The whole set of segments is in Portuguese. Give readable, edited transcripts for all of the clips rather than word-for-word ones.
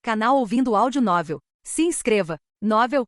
Canal Ouvindo Áudio Novel. Se inscreva. Novel.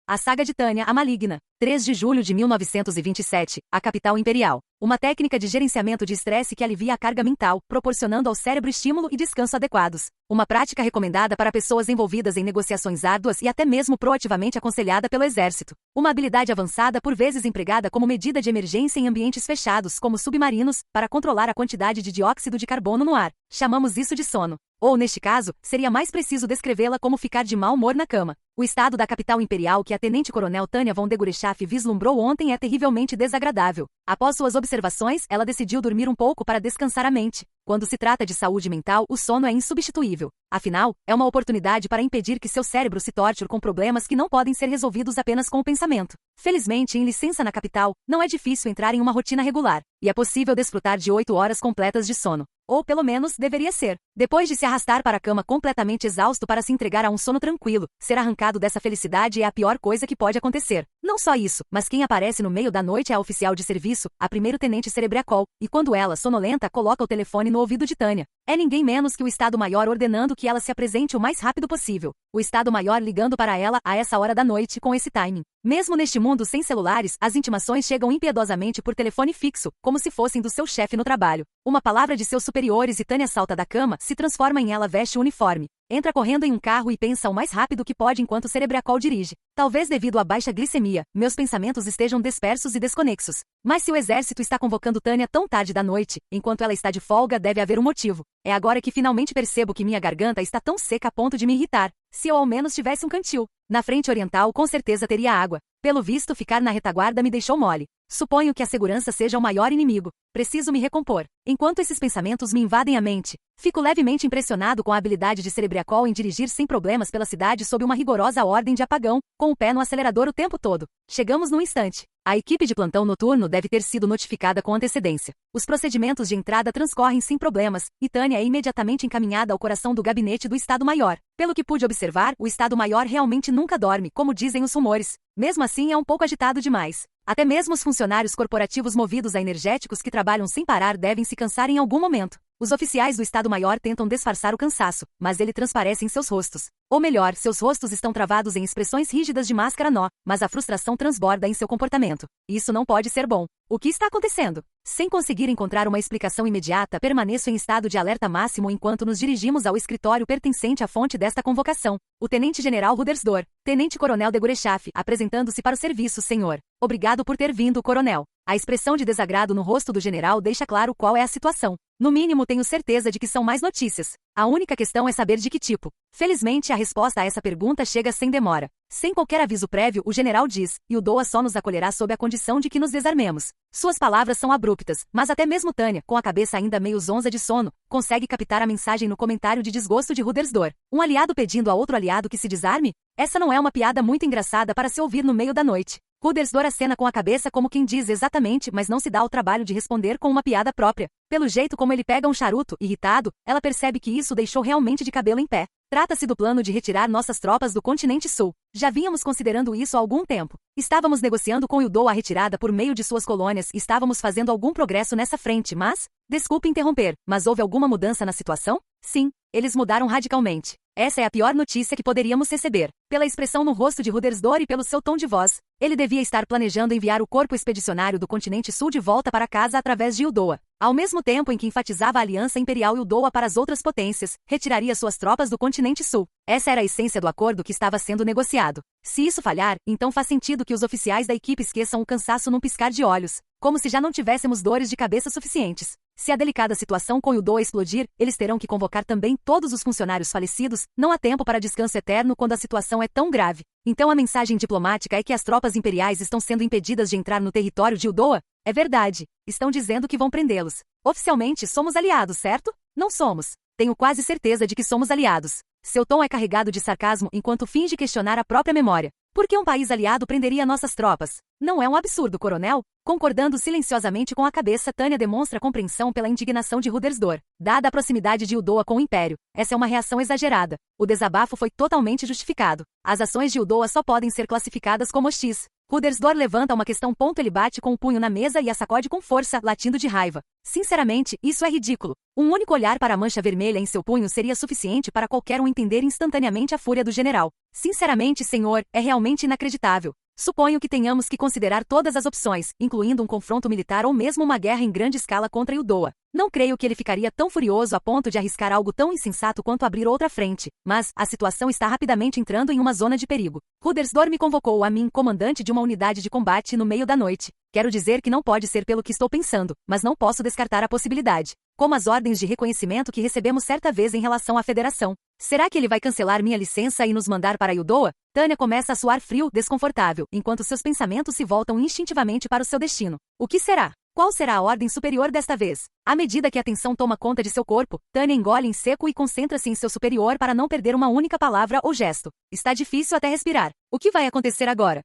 A Saga de Tânia, a Maligna. 3 de julho de 1927, a capital imperial. Uma técnica de gerenciamento de estresse que alivia a carga mental, proporcionando ao cérebro estímulo e descanso adequados. Uma prática recomendada para pessoas envolvidas em negociações árduas e até mesmo proativamente aconselhada pelo exército. Uma habilidade avançada por vezes empregada como medida de emergência em ambientes fechados, como submarinos, para controlar a quantidade de dióxido de carbono no ar. Chamamos isso de sono. Ou, neste caso, seria mais preciso descrevê-la como ficar de mau humor na cama. O estado da capital imperial que a tenente-coronel Tânia von Degureschaf vislumbrou ontem é terrivelmente desagradável. Após suas observações, ela decidiu dormir um pouco para descansar a mente. Quando se trata de saúde mental, o sono é insubstituível. Afinal, é uma oportunidade para impedir que seu cérebro se torture com problemas que não podem ser resolvidos apenas com o pensamento. Felizmente, em licença na capital, não é difícil entrar em uma rotina regular, e é possível desfrutar de 8 horas completas de sono. Ou pelo menos, deveria ser. Depois de se arrastar para a cama completamente exausto para se entregar a um sono tranquilo, ser arrancado dessa felicidade é a pior coisa que pode acontecer. Não só isso, mas quem aparece no meio da noite é a oficial de serviço, a primeiro-tenente Cerebriacol, e quando ela, sonolenta, coloca o telefone no ouvido de Tânia. É ninguém menos que o Estado-Maior ordenando que ela se apresente o mais rápido possível. O Estado-Maior ligando para ela a essa hora da noite com esse timing. Mesmo neste mundo sem celulares, as intimações chegam impiedosamente por telefone fixo, como se fossem do seu chefe no trabalho. Uma palavra de seus superiores e Tânia salta da cama, se transforma em ela, veste o uniforme. Entra correndo em um carro e pensa o mais rápido que pode enquanto Cerebriacol dirige. Talvez devido à baixa glicemia, meus pensamentos estejam dispersos e desconexos. Mas se o exército está convocando Tânia tão tarde da noite, enquanto ela está de folga, deve haver um motivo. É agora que finalmente percebo que minha garganta está tão seca a ponto de me irritar. Se eu ao menos tivesse um cantil. Na frente oriental com certeza teria água. Pelo visto, ficar na retaguarda me deixou mole. Suponho que a segurança seja o maior inimigo. Preciso me recompor. Enquanto esses pensamentos me invadem a mente, fico levemente impressionado com a habilidade de Cerebriacol em dirigir sem problemas pela cidade sob uma rigorosa ordem de apagão, com o pé no acelerador o tempo todo. Chegamos num instante. A equipe de plantão noturno deve ter sido notificada com antecedência. Os procedimentos de entrada transcorrem sem problemas, e Tânia é imediatamente encaminhada ao coração do gabinete do Estado-Maior. Pelo que pude observar, o Estado-Maior realmente nunca dorme, como dizem os rumores. Mesmo assim, é um pouco agitado demais. Até mesmo os funcionários corporativos movidos a energéticos que trabalham sem parar devem se cansar em algum momento. Os oficiais do Estado-Maior tentam disfarçar o cansaço, mas ele transparece em seus rostos. Ou melhor, seus rostos estão travados em expressões rígidas de máscara nó, mas a frustração transborda em seu comportamento. Isso não pode ser bom. O que está acontecendo? Sem conseguir encontrar uma explicação imediata, permaneço em estado de alerta máximo enquanto nos dirigimos ao escritório pertencente à fonte desta convocação. O tenente-general Rudersdorf, tenente-coronel Degureschaf, apresentando-se para o serviço, senhor. Obrigado por ter vindo, coronel. A expressão de desagrado no rosto do general deixa claro qual é a situação. No mínimo, tenho certeza de que são mais notícias. A única questão é saber de que tipo. Felizmente, a resposta a essa pergunta chega sem demora. Sem qualquer aviso prévio, o general diz, e o Doa só nos acolherá sob a condição de que nos desarmemos. Suas palavras são abruptas, mas até mesmo Tânia, com a cabeça ainda meio zonza de sono, consegue captar a mensagem no comentário de desgosto de Rudersdorf. Um aliado pedindo a outro aliado que se desarme? Essa não é uma piada muito engraçada para se ouvir no meio da noite. Rudersdorf acena com a cabeça como quem diz exatamente, mas não se dá ao trabalho de responder com uma piada própria. Pelo jeito como ele pega um charuto, irritado, ela percebe que isso o deixou realmente de cabelo em pé. Trata-se do plano de retirar nossas tropas do continente sul. Já vínhamos considerando isso há algum tempo. Estávamos negociando com Yudo a retirada por meio de suas colônias e estávamos fazendo algum progresso nessa frente, mas... Desculpe interromper, mas houve alguma mudança na situação? Sim, eles mudaram radicalmente. Essa é a pior notícia que poderíamos receber. Pela expressão no rosto de Rudersdorf e pelo seu tom de voz, ele devia estar planejando enviar o corpo expedicionário do continente sul de volta para casa através de Yudoa. Ao mesmo tempo em que enfatizava a aliança imperial Yudoa para as outras potências, retiraria suas tropas do continente sul. Essa era a essência do acordo que estava sendo negociado. Se isso falhar, então faz sentido que os oficiais da equipe esqueçam o cansaço num piscar de olhos, como se já não tivéssemos dores de cabeça suficientes. Se a delicada situação com Yudoa explodir, eles terão que convocar também todos os funcionários falecidos, não há tempo para descanso eterno quando a situação é tão grave. Então a mensagem diplomática é que as tropas imperiais estão sendo impedidas de entrar no território de Yudoa? É verdade. Estão dizendo que vão prendê-los. Oficialmente somos aliados, certo? Não somos. Tenho quase certeza de que somos aliados. Seu tom é carregado de sarcasmo enquanto finge questionar a própria memória. Por que um país aliado prenderia nossas tropas? Não é um absurdo, coronel? Concordando silenciosamente com a cabeça, Tânia demonstra compreensão pela indignação de Rudersdorf. Dada a proximidade de Yudoa com o Império, essa é uma reação exagerada. O desabafo foi totalmente justificado. As ações de Yudoa só podem ser classificadas como hostis. Rudersdor levanta uma questão. Ele bate com o punho na mesa e a sacode com força, latindo de raiva. Sinceramente, isso é ridículo. Um único olhar para a mancha vermelha em seu punho seria suficiente para qualquer um entender instantaneamente a fúria do general. Sinceramente, senhor, é realmente inacreditável. Suponho que tenhamos que considerar todas as opções, incluindo um confronto militar ou mesmo uma guerra em grande escala contra Yudoa. Não creio que ele ficaria tão furioso a ponto de arriscar algo tão insensato quanto abrir outra frente, mas a situação está rapidamente entrando em uma zona de perigo. Rudersdor me convocou a mim, comandante de uma unidade de combate, no meio da noite. Quero dizer que não pode ser pelo que estou pensando, mas não posso descartar a possibilidade. Como as ordens de reconhecimento que recebemos certa vez em relação à federação. Será que ele vai cancelar minha licença e nos mandar para Yudoa? Tânia começa a suar frio, desconfortável, enquanto seus pensamentos se voltam instintivamente para o seu destino. O que será? Qual será a ordem superior desta vez? À medida que a tensão toma conta de seu corpo, Tânia engole em seco e concentra-se em seu superior para não perder uma única palavra ou gesto. Está difícil até respirar. O que vai acontecer agora?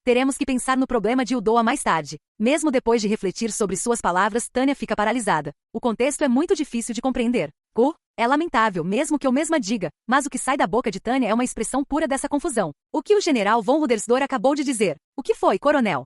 Teremos que pensar no problema de Yudoa mais tarde. Mesmo depois de refletir sobre suas palavras, Tânia fica paralisada. O contexto é muito difícil de compreender. É lamentável, mesmo que eu mesma diga, mas o que sai da boca de Tânia é uma expressão pura dessa confusão. O que o general von Rudersdor acabou de dizer? O que foi, coronel?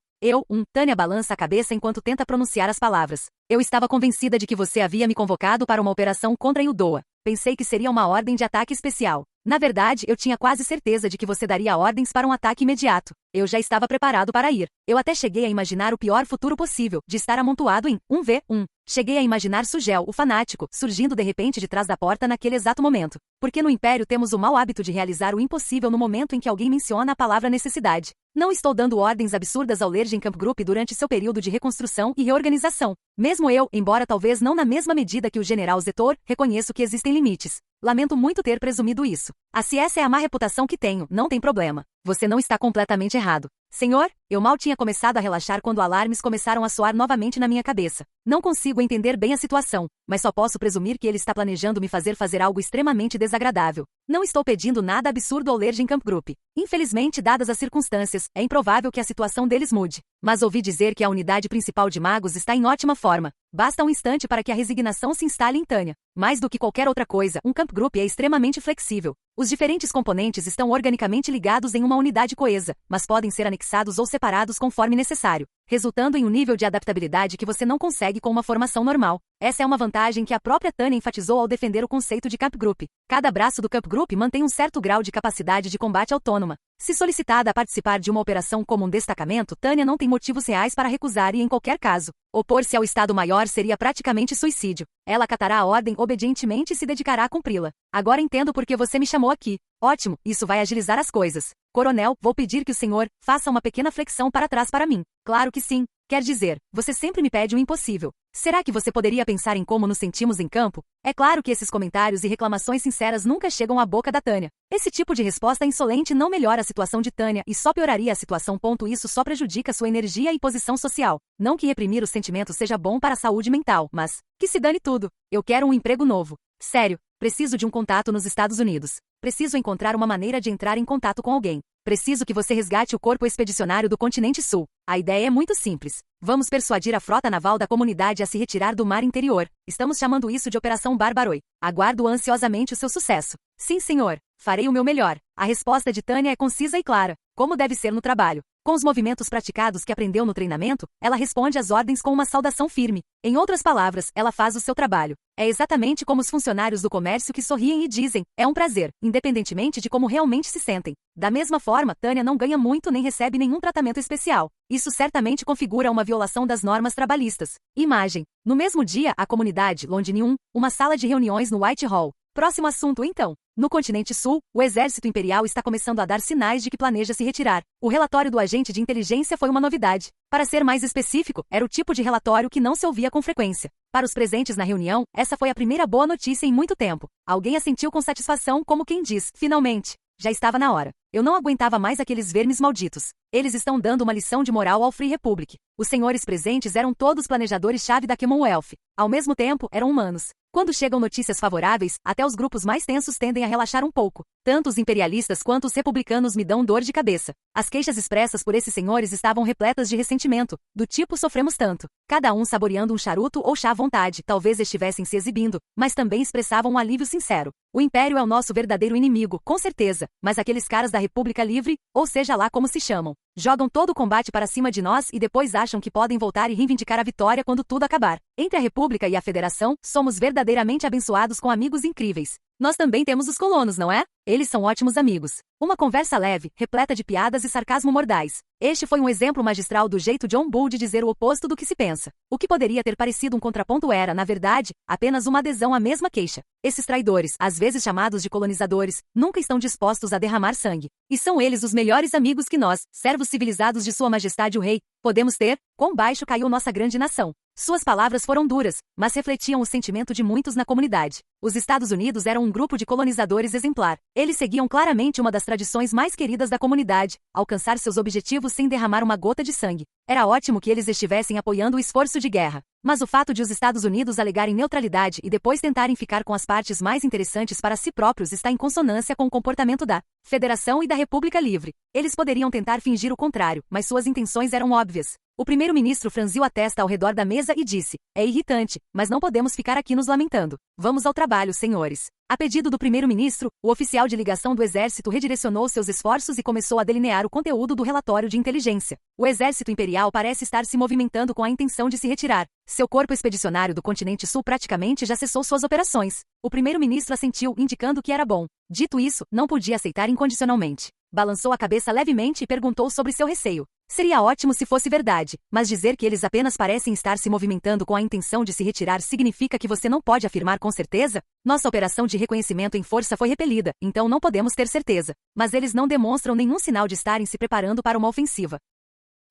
Tânia balança a cabeça enquanto tenta pronunciar as palavras. Eu estava convencida de que você havia me convocado para uma operação contra Yudoa. Pensei que seria uma ordem de ataque especial. Na verdade, eu tinha quase certeza de que você daria ordens para um ataque imediato. Eu já estava preparado para ir. Eu até cheguei a imaginar o pior futuro possível, de estar amontoado em 1v1. Cheguei a imaginar Sugel, o fanático, surgindo de repente de trás da porta naquele exato momento. Porque no Império temos o mau hábito de realizar o impossível no momento em que alguém menciona a palavra necessidade. Não estou dando ordens absurdas ao Leergencamp Group durante seu período de reconstrução e reorganização. Mesmo eu, embora talvez não na mesma medida que o general Zetor, reconheço que existem limites. Lamento muito ter presumido isso. Se essa é a má reputação que tenho, não tem problema. Você não está completamente errado. Senhor, eu mal tinha começado a relaxar quando alarmes começaram a soar novamente na minha cabeça. Não consigo entender bem a situação, mas só posso presumir que ele está planejando me fazer algo extremamente desagradável. Não estou pedindo nada absurdo ao Leergencamp Group. Infelizmente, dadas as circunstâncias, é improvável que a situação deles mude. Mas ouvi dizer que a unidade principal de magos está em ótima forma. Basta um instante para que a resignação se instale em Tânia. Mais do que qualquer outra coisa, um Camp Group é extremamente flexível. Os diferentes componentes estão organicamente ligados em uma unidade coesa, mas podem ser anexados ou separados conforme necessário, resultando em um nível de adaptabilidade que você não consegue com uma formação normal. Essa é uma vantagem que a própria Tânia enfatizou ao defender o conceito de Camp Group. Cada braço do Camp Group mantém um certo grau de capacidade de combate autônoma. Se solicitada a participar de uma operação como um destacamento, Tânia não tem motivos reais para recusar e, em qualquer caso, opor-se ao Estado-Maior seria praticamente suicídio. Ela acatará a ordem obedientemente e se dedicará a cumpri-la. Agora entendo por que você me chamou aqui. Ótimo, isso vai agilizar as coisas. Coronel, vou pedir que o senhor faça uma pequena flexão para trás para mim. Claro que sim. Quer dizer, você sempre me pede o impossível. Será que você poderia pensar em como nos sentimos em campo? É claro que esses comentários e reclamações sinceras nunca chegam à boca da Tânia. Esse tipo de resposta insolente não melhora a situação de Tânia e só pioraria a situação. Isso só prejudica sua energia e posição social. Não que reprimir os sentimentos seja bom para a saúde mental, mas que se dane tudo. Eu quero um emprego novo. Sério, preciso de um contato nos Estados Unidos. Preciso encontrar uma maneira de entrar em contato com alguém. Preciso que você resgate o corpo expedicionário do continente sul. A ideia é muito simples. Vamos persuadir a frota naval da comunidade a se retirar do mar interior. Estamos chamando isso de Operação Barbaroi. Aguardo ansiosamente o seu sucesso. Sim, senhor. Farei o meu melhor. A resposta de Tânia é concisa e clara, como deve ser no trabalho. Com os movimentos praticados que aprendeu no treinamento, ela responde às ordens com uma saudação firme. Em outras palavras, ela faz o seu trabalho. É exatamente como os funcionários do comércio que sorriem e dizem, é um prazer, independentemente de como realmente se sentem. Da mesma forma, Tânia não ganha muito nem recebe nenhum tratamento especial. Isso certamente configura uma violação das normas trabalhistas. Imagem. No mesmo dia, a comunidade, London 1, uma sala de reuniões no Whitehall. Próximo assunto então. No continente sul, o exército imperial está começando a dar sinais de que planeja se retirar. O relatório do agente de inteligência foi uma novidade. Para ser mais específico, era o tipo de relatório que não se ouvia com frequência. Para os presentes na reunião, essa foi a primeira boa notícia em muito tempo. Alguém assentiu com satisfação, como quem diz, finalmente. Já estava na hora. Eu não aguentava mais aqueles vermes malditos. Eles estão dando uma lição de moral ao Free Republic. Os senhores presentes eram todos planejadores-chave da Commonwealth. Ao mesmo tempo, eram humanos. Quando chegam notícias favoráveis, até os grupos mais tensos tendem a relaxar um pouco. Tanto os imperialistas quanto os republicanos me dão dor de cabeça. As queixas expressas por esses senhores estavam repletas de ressentimento, do tipo sofremos tanto. Cada um saboreando um charuto ou chá à vontade, talvez estivessem se exibindo, mas também expressavam um alívio sincero. O Império é o nosso verdadeiro inimigo, com certeza, mas aqueles caras da República Livre, ou seja lá como se chamam, Jogam todo o combate para cima de nós e depois acham que podem voltar e reivindicar a vitória quando tudo acabar. Entre a República e a Federação, somos verdadeiramente abençoados com amigos incríveis. Nós também temos os colonos, não é? Eles são ótimos amigos. Uma conversa leve, repleta de piadas e sarcasmo mordaz. Este foi um exemplo magistral do jeito John Bull de dizer o oposto do que se pensa. O que poderia ter parecido um contraponto era, na verdade, apenas uma adesão à mesma queixa. Esses traidores, às vezes chamados de colonizadores, nunca estão dispostos a derramar sangue. E são eles os melhores amigos que nós, servos civilizados de Sua Majestade o Rei, podemos ter. Quão baixo caiu nossa grande nação. Suas palavras foram duras, mas refletiam o sentimento de muitos na comunidade. Os Estados Unidos eram um grupo de colonizadores exemplar. Eles seguiam claramente uma das tradições mais queridas da comunidade, alcançar seus objetivos sem derramar uma gota de sangue. Era ótimo que eles estivessem apoiando o esforço de guerra. Mas o fato de os Estados Unidos alegarem neutralidade e depois tentarem ficar com as partes mais interessantes para si próprios está em consonância com o comportamento da Federação e da República Livre. Eles poderiam tentar fingir o contrário, mas suas intenções eram óbvias. O primeiro-ministro franziu a testa ao redor da mesa e disse: "É irritante, mas não podemos ficar aqui nos lamentando. Vamos ao trabalho, senhores." A pedido do primeiro-ministro, o oficial de ligação do exército redirecionou seus esforços e começou a delinear o conteúdo do relatório de inteligência. O exército imperial parece estar se movimentando com a intenção de se retirar. Seu corpo expedicionário do continente sul praticamente já cessou suas operações. O primeiro-ministro assentiu, indicando que era bom. Dito isso, não podia aceitar incondicionalmente. Balançou a cabeça levemente e perguntou sobre seu receio. Seria ótimo se fosse verdade, mas dizer que eles apenas parecem estar se movimentando com a intenção de se retirar significa que você não pode afirmar com certeza? Nossa operação de reconhecimento em força foi repelida, então não podemos ter certeza. Mas eles não demonstram nenhum sinal de estarem se preparando para uma ofensiva.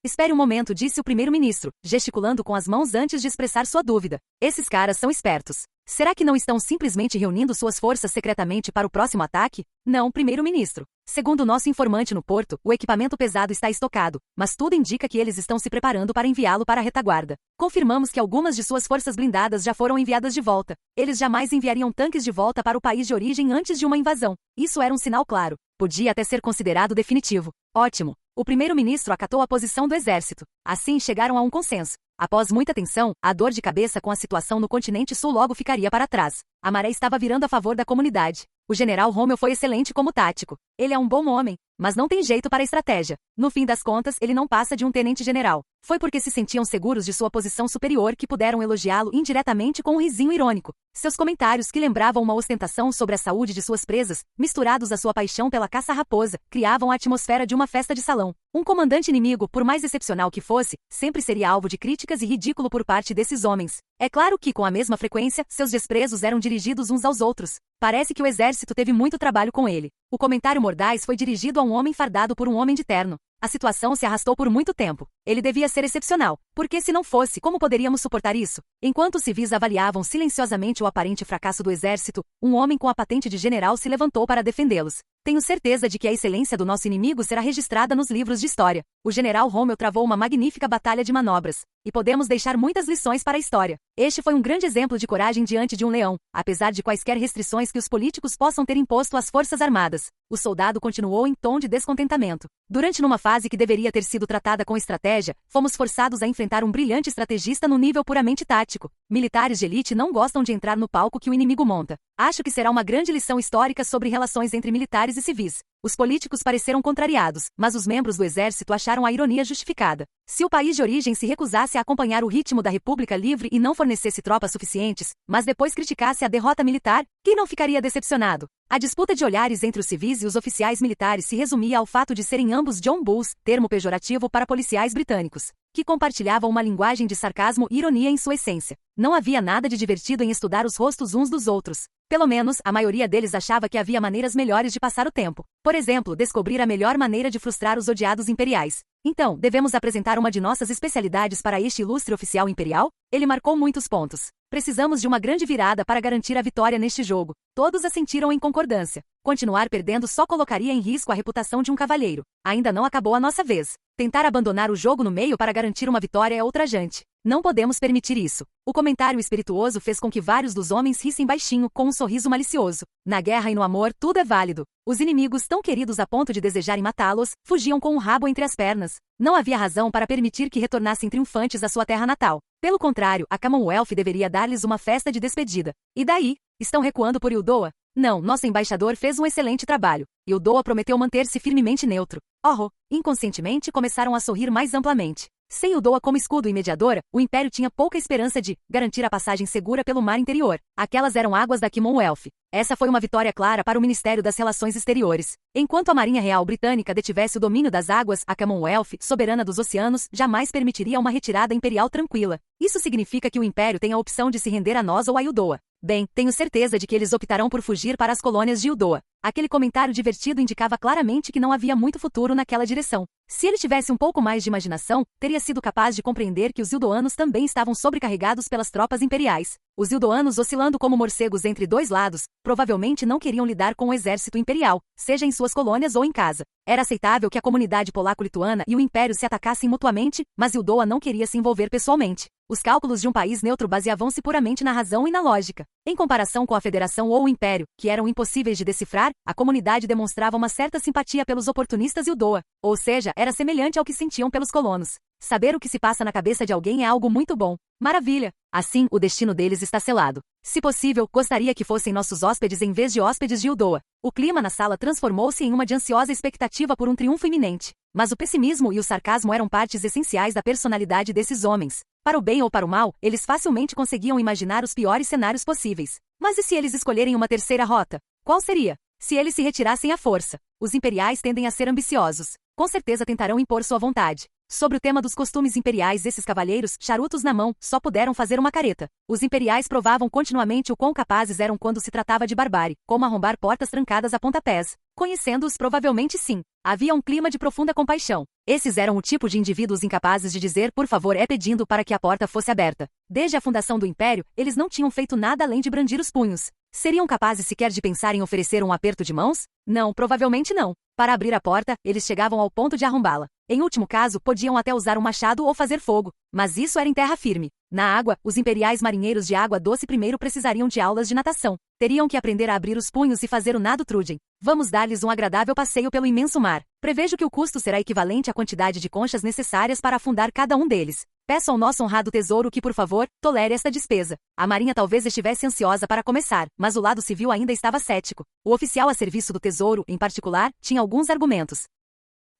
Espere um momento, disse o primeiro-ministro, gesticulando com as mãos antes de expressar sua dúvida. Esses caras são espertos. Será que não estão simplesmente reunindo suas forças secretamente para o próximo ataque? Não, primeiro-ministro. Segundo nosso informante no porto, o equipamento pesado está estocado, mas tudo indica que eles estão se preparando para enviá-lo para a retaguarda. Confirmamos que algumas de suas forças blindadas já foram enviadas de volta. Eles jamais enviariam tanques de volta para o país de origem antes de uma invasão. Isso era um sinal claro. Podia até ser considerado definitivo. Ótimo. O primeiro-ministro acatou a posição do exército. Assim chegaram a um consenso. Após muita tensão, a dor de cabeça com a situação no continente sul logo ficaria para trás. A maré estava virando a favor da comunidade. O general Rommel foi excelente como tático. Ele é um bom homem, mas não tem jeito para a estratégia. No fim das contas, ele não passa de um tenente-general. Foi porque se sentiam seguros de sua posição superior que puderam elogiá-lo indiretamente com um risinho irônico. Seus comentários, que lembravam uma ostentação sobre a saúde de suas presas, misturados à sua paixão pela caça-raposa, criavam a atmosfera de uma festa de salão. Um comandante inimigo, por mais excepcional que fosse, sempre seria alvo de críticas e ridículo por parte desses homens. É claro que, com a mesma frequência, seus desprezos eram dirigidos uns aos outros. Parece que o exército teve muito trabalho com ele. O comentário mordaz foi dirigido a um homem fardado por um homem de terno. A situação se arrastou por muito tempo. Ele devia ser excepcional, porque se não fosse, como poderíamos suportar isso? Enquanto os civis avaliavam silenciosamente o aparente fracasso do exército, um homem com a patente de general se levantou para defendê-los. Tenho certeza de que a excelência do nosso inimigo será registrada nos livros de história. O general Rommel travou uma magnífica batalha de manobras. E podemos deixar muitas lições para a história. Este foi um grande exemplo de coragem diante de um leão, apesar de quaisquer restrições que os políticos possam ter imposto às forças armadas. O soldado continuou em tom de descontentamento. Durante numa fase que deveria ter sido tratada com estratégia, fomos forçados a enfrentar um brilhante estrategista no nível puramente tático. Militares de elite não gostam de entrar no palco que o inimigo monta. Acho que será uma grande lição histórica sobre relações entre militares e civis. Os políticos pareceram contrariados, mas os membros do exército acharam a ironia justificada. Se o país de origem se recusasse a acompanhar o ritmo da República Livre e não fornecesse tropas suficientes, mas depois criticasse a derrota militar, quem não ficaria decepcionado? A disputa de olhares entre os civis e os oficiais militares se resumia ao fato de serem ambos John Bulls, termo pejorativo para policiais britânicos, que compartilhavam uma linguagem de sarcasmo e ironia em sua essência. Não havia nada de divertido em estudar os rostos uns dos outros. Pelo menos, a maioria deles achava que havia maneiras melhores de passar o tempo. Por exemplo, descobrir a melhor maneira de frustrar os odiados imperiais. Então, devemos apresentar uma de nossas especialidades para este ilustre oficial imperial? Ele marcou muitos pontos. Precisamos de uma grande virada para garantir a vitória neste jogo. Todos assentiram em concordância. Continuar perdendo só colocaria em risco a reputação de um cavalheiro. Ainda não acabou a nossa vez. Tentar abandonar o jogo no meio para garantir uma vitória é ultrajante. Não podemos permitir isso. O comentário espirituoso fez com que vários dos homens rissem baixinho, com um sorriso malicioso. Na guerra e no amor, tudo é válido. Os inimigos, tão queridos a ponto de desejarem matá-los, fugiam com o rabo entre as pernas. Não havia razão para permitir que retornassem triunfantes à sua terra natal. Pelo contrário, a Commonwealth deveria dar-lhes uma festa de despedida. E daí? Estão recuando por Uldoa? Não, nosso embaixador fez um excelente trabalho. Yudoa prometeu manter-se firmemente neutro. Inconscientemente começaram a sorrir mais amplamente. Sem Yudoa como escudo e mediadora, o Império tinha pouca esperança de garantir a passagem segura pelo mar interior. Aquelas eram águas da Commonwealth. Essa foi uma vitória clara para o Ministério das Relações Exteriores. Enquanto a Marinha Real Britânica detivesse o domínio das águas, a Commonwealth, soberana dos oceanos, jamais permitiria uma retirada imperial tranquila. Isso significa que o Império tem a opção de se render a nós ou a Yudoa. Bem, tenho certeza de que eles optarão por fugir para as colônias de Yudoa. Aquele comentário divertido indicava claramente que não havia muito futuro naquela direção. Se ele tivesse um pouco mais de imaginação, teria sido capaz de compreender que os Yudoanos também estavam sobrecarregados pelas tropas imperiais. Os Yudoanos, oscilando como morcegos entre dois lados, provavelmente não queriam lidar com o exército imperial, seja em suas colônias ou em casa. Era aceitável que a comunidade polaco-lituana e o Império se atacassem mutuamente, mas Yudoa não queria se envolver pessoalmente. Os cálculos de um país neutro baseavam-se puramente na razão e na lógica. Em comparação com a Federação ou o Império, que eram impossíveis de decifrar, a comunidade demonstrava uma certa simpatia pelos oportunistas Yudoa, ou seja, era semelhante ao que sentiam pelos colonos. Saber o que se passa na cabeça de alguém é algo muito bom. Maravilha! Assim, o destino deles está selado. Se possível, gostaria que fossem nossos hóspedes em vez de hóspedes de Yudoa. O clima na sala transformou-se em uma de ansiosa expectativa por um triunfo iminente. Mas o pessimismo e o sarcasmo eram partes essenciais da personalidade desses homens. Para o bem ou para o mal, eles facilmente conseguiam imaginar os piores cenários possíveis. Mas e se eles escolherem uma terceira rota? Qual seria? Se eles se retirassem à força. Os imperiais tendem a ser ambiciosos. Com certeza tentarão impor sua vontade. Sobre o tema dos costumes imperiais, esses cavalheiros, charutos na mão, só puderam fazer uma careta. Os imperiais provavam continuamente o quão capazes eram quando se tratava de barbárie, como arrombar portas trancadas a pontapés. Conhecendo-os, provavelmente sim. Havia um clima de profunda compaixão. Esses eram o tipo de indivíduos incapazes de dizer por favor pedindo para que a porta fosse aberta. Desde a fundação do Império, eles não tinham feito nada além de brandir os punhos. Seriam capazes sequer de pensar em oferecer um aperto de mãos? Não, provavelmente não. Para abrir a porta, eles chegavam ao ponto de arrombá-la. Em último caso, podiam até usar um machado ou fazer fogo. Mas isso era em terra firme. Na água, os imperiais marinheiros de água doce primeiro precisariam de aulas de natação. Teriam que aprender a abrir os punhos e fazer o nado Trudgen. Vamos dar-lhes um agradável passeio pelo imenso mar. Prevejo que o custo será equivalente à quantidade de conchas necessárias para afundar cada um deles. Peço ao nosso honrado tesouro que, por favor, tolere esta despesa. A marinha talvez estivesse ansiosa para começar, mas o lado civil ainda estava cético. O oficial a serviço do tesouro, em particular, tinha alguns argumentos.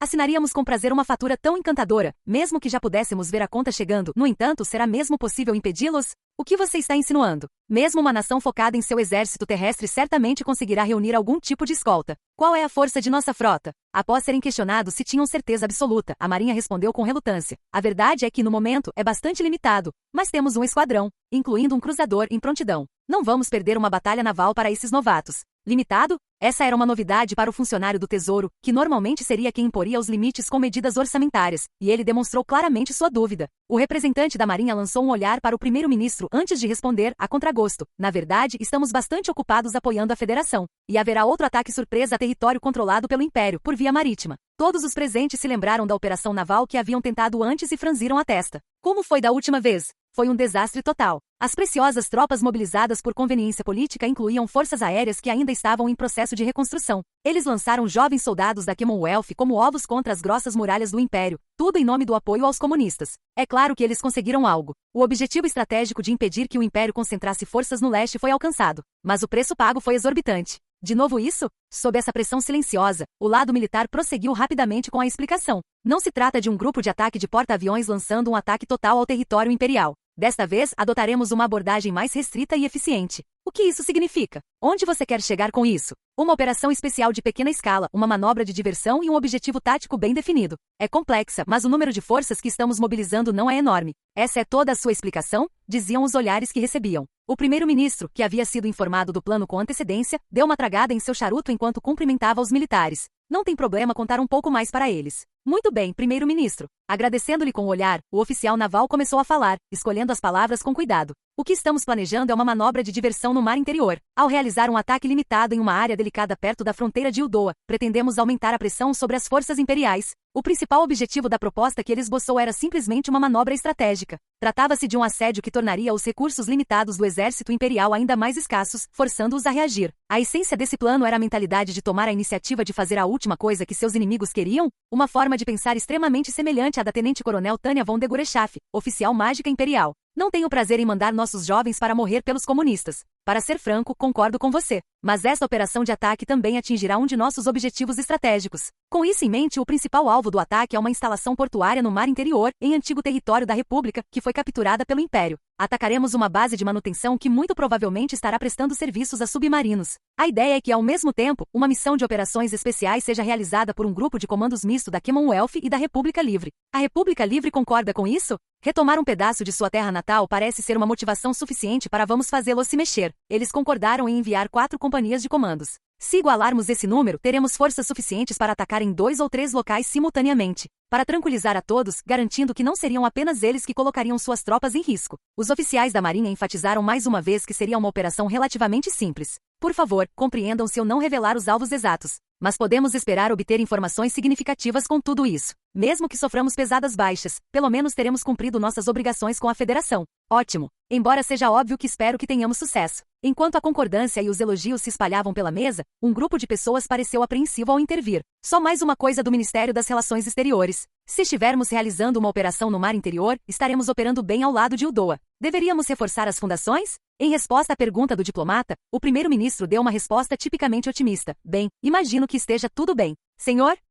Assinaríamos com prazer uma fatura tão encantadora, mesmo que já pudéssemos ver a conta chegando. No entanto, será mesmo possível impedi-los? O que você está insinuando? Mesmo uma nação focada em seu exército terrestre certamente conseguirá reunir algum tipo de escolta. Qual é a força de nossa frota? Após serem questionados se tinham certeza absoluta, a marinha respondeu com relutância. A verdade é que, no momento, é bastante limitado, mas temos um esquadrão, incluindo um cruzador em prontidão. Não vamos perder uma batalha naval para esses novatos. Limitado? Essa era uma novidade para o funcionário do Tesouro, que normalmente seria quem imporia os limites com medidas orçamentárias, e ele demonstrou claramente sua dúvida. O representante da Marinha lançou um olhar para o primeiro-ministro antes de responder, a contragosto. Na verdade, estamos bastante ocupados apoiando a Federação, e haverá outro ataque surpresa a território controlado pelo Império, por via marítima. Todos os presentes se lembraram da operação naval que haviam tentado antes e franziram a testa. Como foi da última vez? Foi um desastre total. As preciosas tropas mobilizadas por conveniência política incluíam forças aéreas que ainda estavam em processo de reconstrução. Eles lançaram jovens soldados da Commonwealth como ovos contra as grossas muralhas do Império, tudo em nome do apoio aos comunistas. É claro que eles conseguiram algo. O objetivo estratégico de impedir que o Império concentrasse forças no leste foi alcançado, mas o preço pago foi exorbitante. De novo isso? Sob essa pressão silenciosa, o lado militar prosseguiu rapidamente com a explicação. Não se trata de um grupo de ataque de porta-aviões lançando um ataque total ao território imperial. Desta vez, adotaremos uma abordagem mais restrita e eficiente. O que isso significa? Onde você quer chegar com isso? Uma operação especial de pequena escala, uma manobra de diversão e um objetivo tático bem definido. É complexa, mas o número de forças que estamos mobilizando não é enorme. Essa é toda a sua explicação? Diziam os olhares que recebiam. O primeiro-ministro, que havia sido informado do plano com antecedência, deu uma tragada em seu charuto enquanto cumprimentava os militares. Não tem problema contar um pouco mais para eles. Muito bem, primeiro-ministro. Agradecendo-lhe com o olhar, o oficial naval começou a falar, escolhendo as palavras com cuidado. O que estamos planejando é uma manobra de diversão no mar interior. Ao realizar um ataque limitado em uma área delicada perto da fronteira de Yudoa, pretendemos aumentar a pressão sobre as forças imperiais. O principal objetivo da proposta que ele esboçou era simplesmente uma manobra estratégica. Tratava-se de um assédio que tornaria os recursos limitados do exército imperial ainda mais escassos, forçando-os a reagir. A essência desse plano era a mentalidade de tomar a iniciativa de fazer a última coisa que seus inimigos queriam? Uma forma de pensar extremamente semelhante à da tenente-coronel Tanya von de Gureschaff, oficial mágica imperial. Não tenho prazer em mandar nossos jovens para morrer pelos comunistas. Para ser franco, concordo com você. Mas esta operação de ataque também atingirá um de nossos objetivos estratégicos. Com isso em mente, o principal alvo do ataque é uma instalação portuária no mar interior, em antigo território da República, que foi capturada pelo Império. Atacaremos uma base de manutenção que muito provavelmente estará prestando serviços a submarinos. A ideia é que, ao mesmo tempo, uma missão de operações especiais seja realizada por um grupo de comandos misto da Commonwealth e da República Livre. A República Livre concorda com isso? Retomar um pedaço de sua terra natal parece ser uma motivação suficiente para vamos fazê-los se mexer. Eles concordaram em enviar 4 companhias de comandos. Se igualarmos esse número, teremos forças suficientes para atacar em 2 ou 3 locais simultaneamente. Para tranquilizar a todos, garantindo que não seriam apenas eles que colocariam suas tropas em risco. Os oficiais da Marinha enfatizaram mais uma vez que seria uma operação relativamente simples. Por favor, compreendam se eu não revelar os alvos exatos. Mas podemos esperar obter informações significativas com tudo isso. Mesmo que soframos pesadas baixas, pelo menos teremos cumprido nossas obrigações com a Federação. Ótimo. Embora seja óbvio que espero que tenhamos sucesso. Enquanto a concordância e os elogios se espalhavam pela mesa, um grupo de pessoas pareceu apreensivo ao intervir. Só mais uma coisa do Ministério das Relações Exteriores. Se estivermos realizando uma operação no mar interior, estaremos operando bem ao lado de Uldoa. Deveríamos reforçar as fundações? Em resposta à pergunta do diplomata, o primeiro-ministro deu uma resposta tipicamente otimista. Bem, imagino que esteja tudo bem.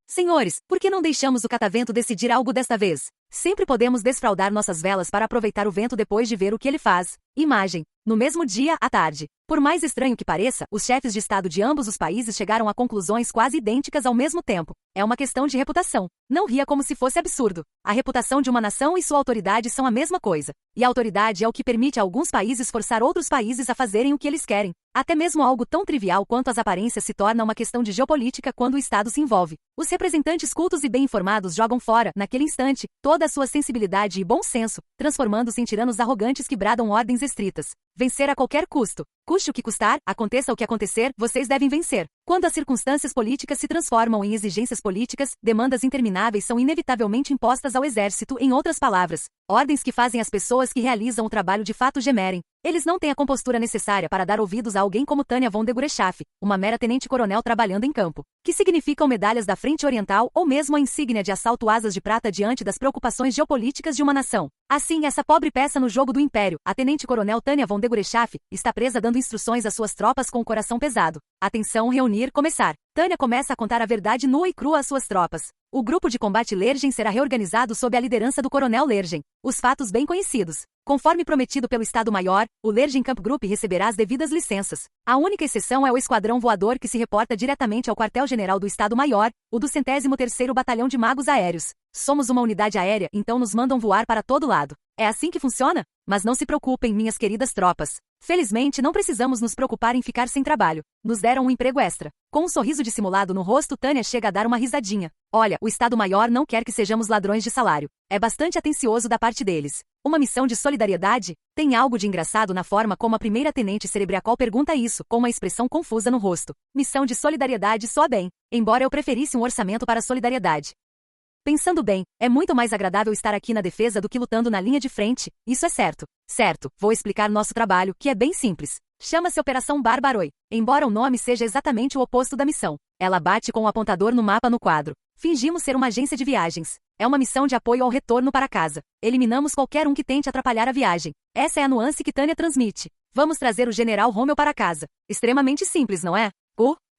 Senhores, por que não deixamos o catavento decidir algo desta vez? Sempre podemos desfraldar nossas velas para aproveitar o vento depois de ver o que ele faz. Imagem. No mesmo dia, à tarde. Por mais estranho que pareça, os chefes de Estado de ambos os países chegaram a conclusões quase idênticas ao mesmo tempo. É uma questão de reputação. Não ria como se fosse absurdo. A reputação de uma nação e sua autoridade são a mesma coisa. E a autoridade é o que permite a alguns países forçar outros países a fazerem o que eles querem. Até mesmo algo tão trivial quanto as aparências se torna uma questão de geopolítica quando o Estado se envolve. Os representantes cultos e bem informados jogam fora, naquele instante, toda a sua sensibilidade e bom senso, transformando-se em tiranos arrogantes que bradam ordens estritas. Vencer a qualquer custo. Custe o que custar, aconteça o que acontecer, vocês devem vencer. Quando as circunstâncias políticas se transformam em exigências políticas, demandas intermináveis são inevitavelmente impostas ao exército, em outras palavras, ordens que fazem as pessoas que realizam o trabalho de fato gemerem. Eles não têm a compostura necessária para dar ouvidos a alguém como Tânia von de Gurechaff, uma mera tenente-coronel trabalhando em campo. Que significam medalhas da Frente Oriental ou mesmo a insígnia de assalto asas de prata diante das preocupações geopolíticas de uma nação. Assim, essa pobre peça no jogo do Império, a tenente-coronel Tânia von de Gurechaff, está presa dando instruções às suas tropas com o coração pesado. Atenção, reunir, começar. Tânia começa a contar a verdade nua e crua às suas tropas. O grupo de combate Lergen será reorganizado sob a liderança do coronel Lergen. Os fatos bem conhecidos. Conforme prometido pelo Estado-Maior, o Lergen Camp Group receberá as devidas licenças. A única exceção é o esquadrão voador que se reporta diretamente ao quartel-general do Estado-Maior, o do 113º Batalhão de Magos Aéreos. Somos uma unidade aérea, então nos mandam voar para todo lado. É assim que funciona? Mas não se preocupem, minhas queridas tropas. Felizmente, não precisamos nos preocupar em ficar sem trabalho. Nos deram um emprego extra. Com um sorriso dissimulado no rosto, Tânia chega a dar uma risadinha. Olha, o Estado-Maior não quer que sejamos ladrões de salário. É bastante atencioso da parte deles. Uma missão de solidariedade? Tem algo de engraçado na forma como a primeira-tenente Cerebriacol pergunta isso, com uma expressão confusa no rosto. Missão de solidariedade soa bem, embora eu preferisse um orçamento para solidariedade. Pensando bem, é muito mais agradável estar aqui na defesa do que lutando na linha de frente, isso é certo. Certo, vou explicar nosso trabalho, que é bem simples. Chama-se Operação Barbaroi, embora o nome seja exatamente o oposto da missão. Ela bate com o apontador no mapa no quadro. Fingimos ser uma agência de viagens. É uma missão de apoio ao retorno para casa. Eliminamos qualquer um que tente atrapalhar a viagem. Essa é a nuance que Tânia transmite. Vamos trazer o General Rommel para casa. Extremamente simples, não é?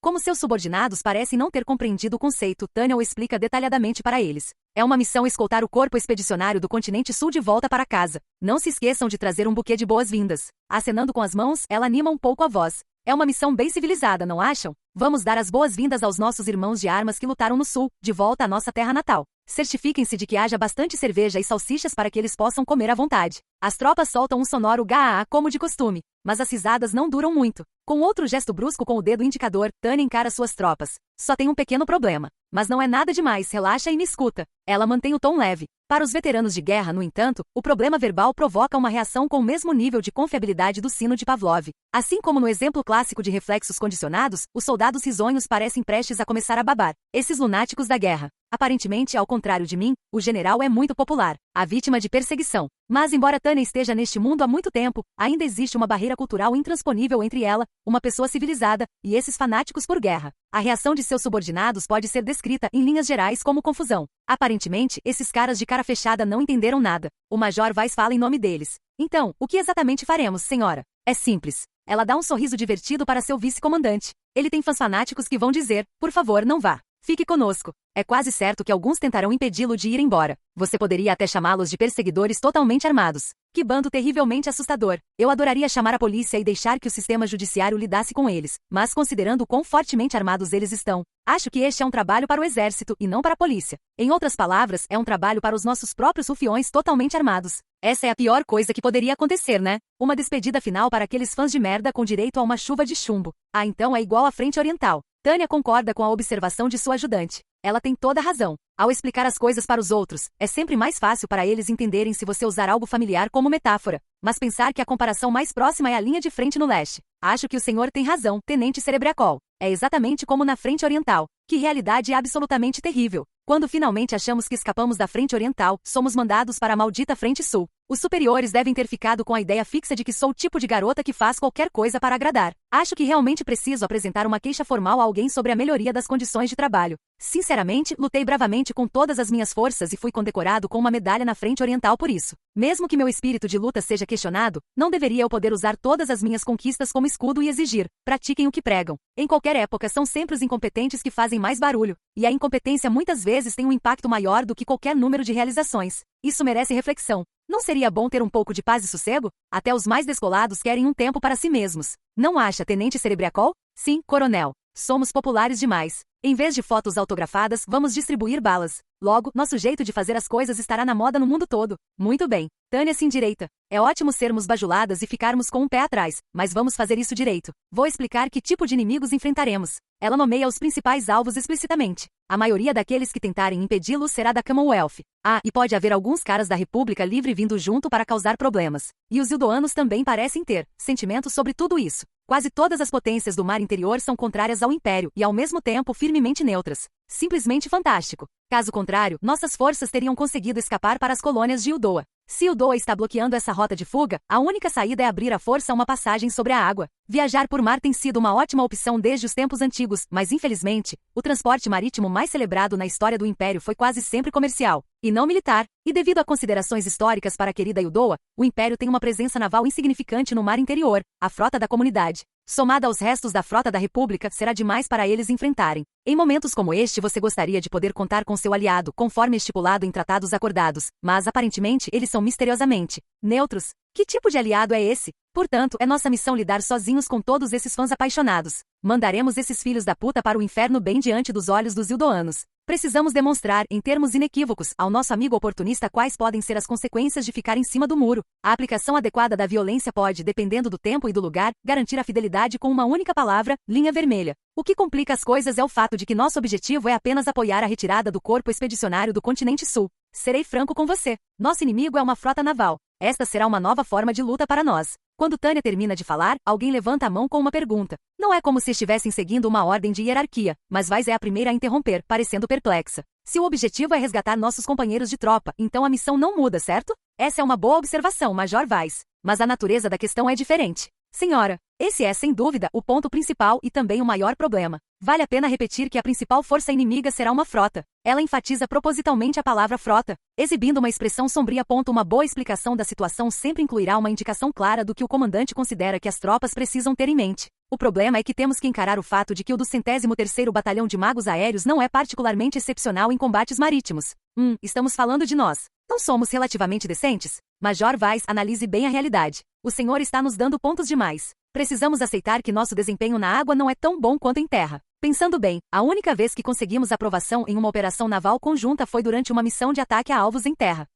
Como seus subordinados parecem não ter compreendido o conceito, Tânia o explica detalhadamente para eles. É uma missão escoltar o corpo expedicionário do continente sul de volta para casa. Não se esqueçam de trazer um buquê de boas-vindas. Acenando com as mãos, ela anima um pouco a voz. É uma missão bem civilizada, não acham? Vamos dar as boas-vindas aos nossos irmãos de armas que lutaram no sul, de volta à nossa terra natal. Certifiquem-se de que haja bastante cerveja e salsichas para que eles possam comer à vontade. As tropas soltam um sonoro gaa como de costume, mas as risadas não duram muito. Com outro gesto brusco com o dedo indicador, Tânia encara suas tropas. Só tem um pequeno problema. Mas não é nada demais, relaxa e me escuta. Ela mantém o tom leve. Para os veteranos de guerra, no entanto, o problema verbal provoca uma reação com o mesmo nível de confiabilidade do sino de Pavlov. Assim como no exemplo clássico de reflexos condicionados, os soldados risonhos parecem prestes a começar a babar. Esses lunáticos da guerra. Aparentemente, ao contrário de mim, o general é muito popular. a vítima de perseguição. Mas embora Tânia esteja neste mundo há muito tempo, ainda existe uma barreira cultural intransponível entre ela, uma pessoa civilizada, e esses fanáticos por guerra. A reação de seus subordinados pode ser descrita em linhas gerais como confusão. Aparentemente, esses caras de cara fechada não entenderam nada. O Major Weiss fala em nome deles. Então, o que exatamente faremos, senhora? É simples. Ela dá um sorriso divertido para seu vice-comandante. Ele tem fãs fanáticos que vão dizer, por favor, não vá. Fique conosco. É quase certo que alguns tentarão impedi-lo de ir embora. Você poderia até chamá-los de perseguidores totalmente armados. Que bando terrivelmente assustador. Eu adoraria chamar a polícia e deixar que o sistema judiciário lidasse com eles, mas considerando quão fortemente armados eles estão, acho que este é um trabalho para o exército e não para a polícia. Em outras palavras, é um trabalho para os nossos próprios rufiões totalmente armados. Essa é a pior coisa que poderia acontecer, né? Uma despedida final para aqueles fãs de merda com direito a uma chuva de chumbo. Ah, então é igual à Frente Oriental. Tânia concorda com a observação de sua ajudante. Ela tem toda a razão. Ao explicar as coisas para os outros, é sempre mais fácil para eles entenderem se você usar algo familiar como metáfora. Mas pensar que a comparação mais próxima é a linha de frente no leste. Acho que o senhor tem razão, Tenente Cerebracol. É exatamente como na Frente Oriental. Que realidade absolutamente terrível. Quando finalmente achamos que escapamos da Frente Oriental, somos mandados para a maldita Frente Sul. Os superiores devem ter ficado com a ideia fixa de que sou o tipo de garota que faz qualquer coisa para agradar. Acho que realmente preciso apresentar uma queixa formal a alguém sobre a melhoria das condições de trabalho. Sinceramente, lutei bravamente com todas as minhas forças e fui condecorado com uma medalha na Frente Oriental por isso. Mesmo que meu espírito de luta seja questionado, não deveria eu poder usar todas as minhas conquistas como escudo e exigir, pratiquem o que pregam. Em qualquer época são sempre os incompetentes que fazem mais barulho, e a incompetência muitas vezes tem um impacto maior do que qualquer número de realizações. Isso merece reflexão. Não seria bom ter um pouco de paz e sossego? Até os mais descolados querem um tempo para si mesmos. Não acha, Tenente Cerebracol? Sim, coronel. Somos populares demais. Em vez de fotos autografadas, vamos distribuir balas. Logo, nosso jeito de fazer as coisas estará na moda no mundo todo. Muito bem. Tânia se endireita. É ótimo sermos bajuladas e ficarmos com um pé atrás, mas vamos fazer isso direito. Vou explicar que tipo de inimigos enfrentaremos. Ela nomeia os principais alvos explicitamente. A maioria daqueles que tentarem impedi-lo será da Commonwealth. Ah, e pode haver alguns caras da República Livre vindo junto para causar problemas. E os Ildoanos também parecem ter sentimentos sobre tudo isso. Quase todas as potências do mar interior são contrárias ao Império e ao mesmo tempo firmemente neutras. Simplesmente fantástico. Caso contrário, nossas forças teriam conseguido escapar para as colônias de Ildoa. Se Ildoa está bloqueando essa rota de fuga, a única saída é abrir à força uma passagem sobre a água. Viajar por mar tem sido uma ótima opção desde os tempos antigos, mas infelizmente, o transporte marítimo mais celebrado na história do Império foi quase sempre comercial, e não militar. E devido a considerações históricas para a querida Ildoa, o Império tem uma presença naval insignificante no mar interior, a frota da comunidade. Somada aos restos da frota da República, será demais para eles enfrentarem. Em momentos como este você gostaria de poder contar com seu aliado, conforme estipulado em tratados acordados, mas aparentemente eles são misteriosamente neutros. Que tipo de aliado é esse? Portanto, é nossa missão lidar sozinhos com todos esses fãs apaixonados. Mandaremos esses filhos da puta para o inferno bem diante dos olhos dos Ildoanos. Precisamos demonstrar, em termos inequívocos, ao nosso amigo oportunista quais podem ser as consequências de ficar em cima do muro. A aplicação adequada da violência pode, dependendo do tempo e do lugar, garantir a fidelidade com uma única palavra, linha vermelha. O que complica as coisas é o fato de que nosso objetivo é apenas apoiar a retirada do corpo expedicionário do continente sul. Serei franco com você. Nosso inimigo é uma frota naval. Esta será uma nova forma de luta para nós. Quando Tânia termina de falar, alguém levanta a mão com uma pergunta. Não é como se estivessem seguindo uma ordem de hierarquia, mas Weiss é a primeira a interromper, parecendo perplexa. Se o objetivo é resgatar nossos companheiros de tropa, então a missão não muda, certo? Essa é uma boa observação, Major Weiss. Mas a natureza da questão é diferente. Senhora, esse é, sem dúvida, o ponto principal e também o maior problema. Vale a pena repetir que a principal força inimiga será uma frota. Ela enfatiza propositalmente a palavra frota, exibindo uma expressão sombria. Uma boa explicação da situação sempre incluirá uma indicação clara do que o comandante considera que as tropas precisam ter em mente. O problema é que temos que encarar o fato de que o do 113º Batalhão de Magos Aéreos não é particularmente excepcional em combates marítimos. Estamos falando de nós. Não somos relativamente decentes? Major Weiss, analise bem a realidade. O senhor está nos dando pontos demais. Precisamos aceitar que nosso desempenho na água não é tão bom quanto em terra. Pensando bem, a única vez que conseguimos aprovação em uma operação naval conjunta foi durante uma missão de ataque a alvos em terra.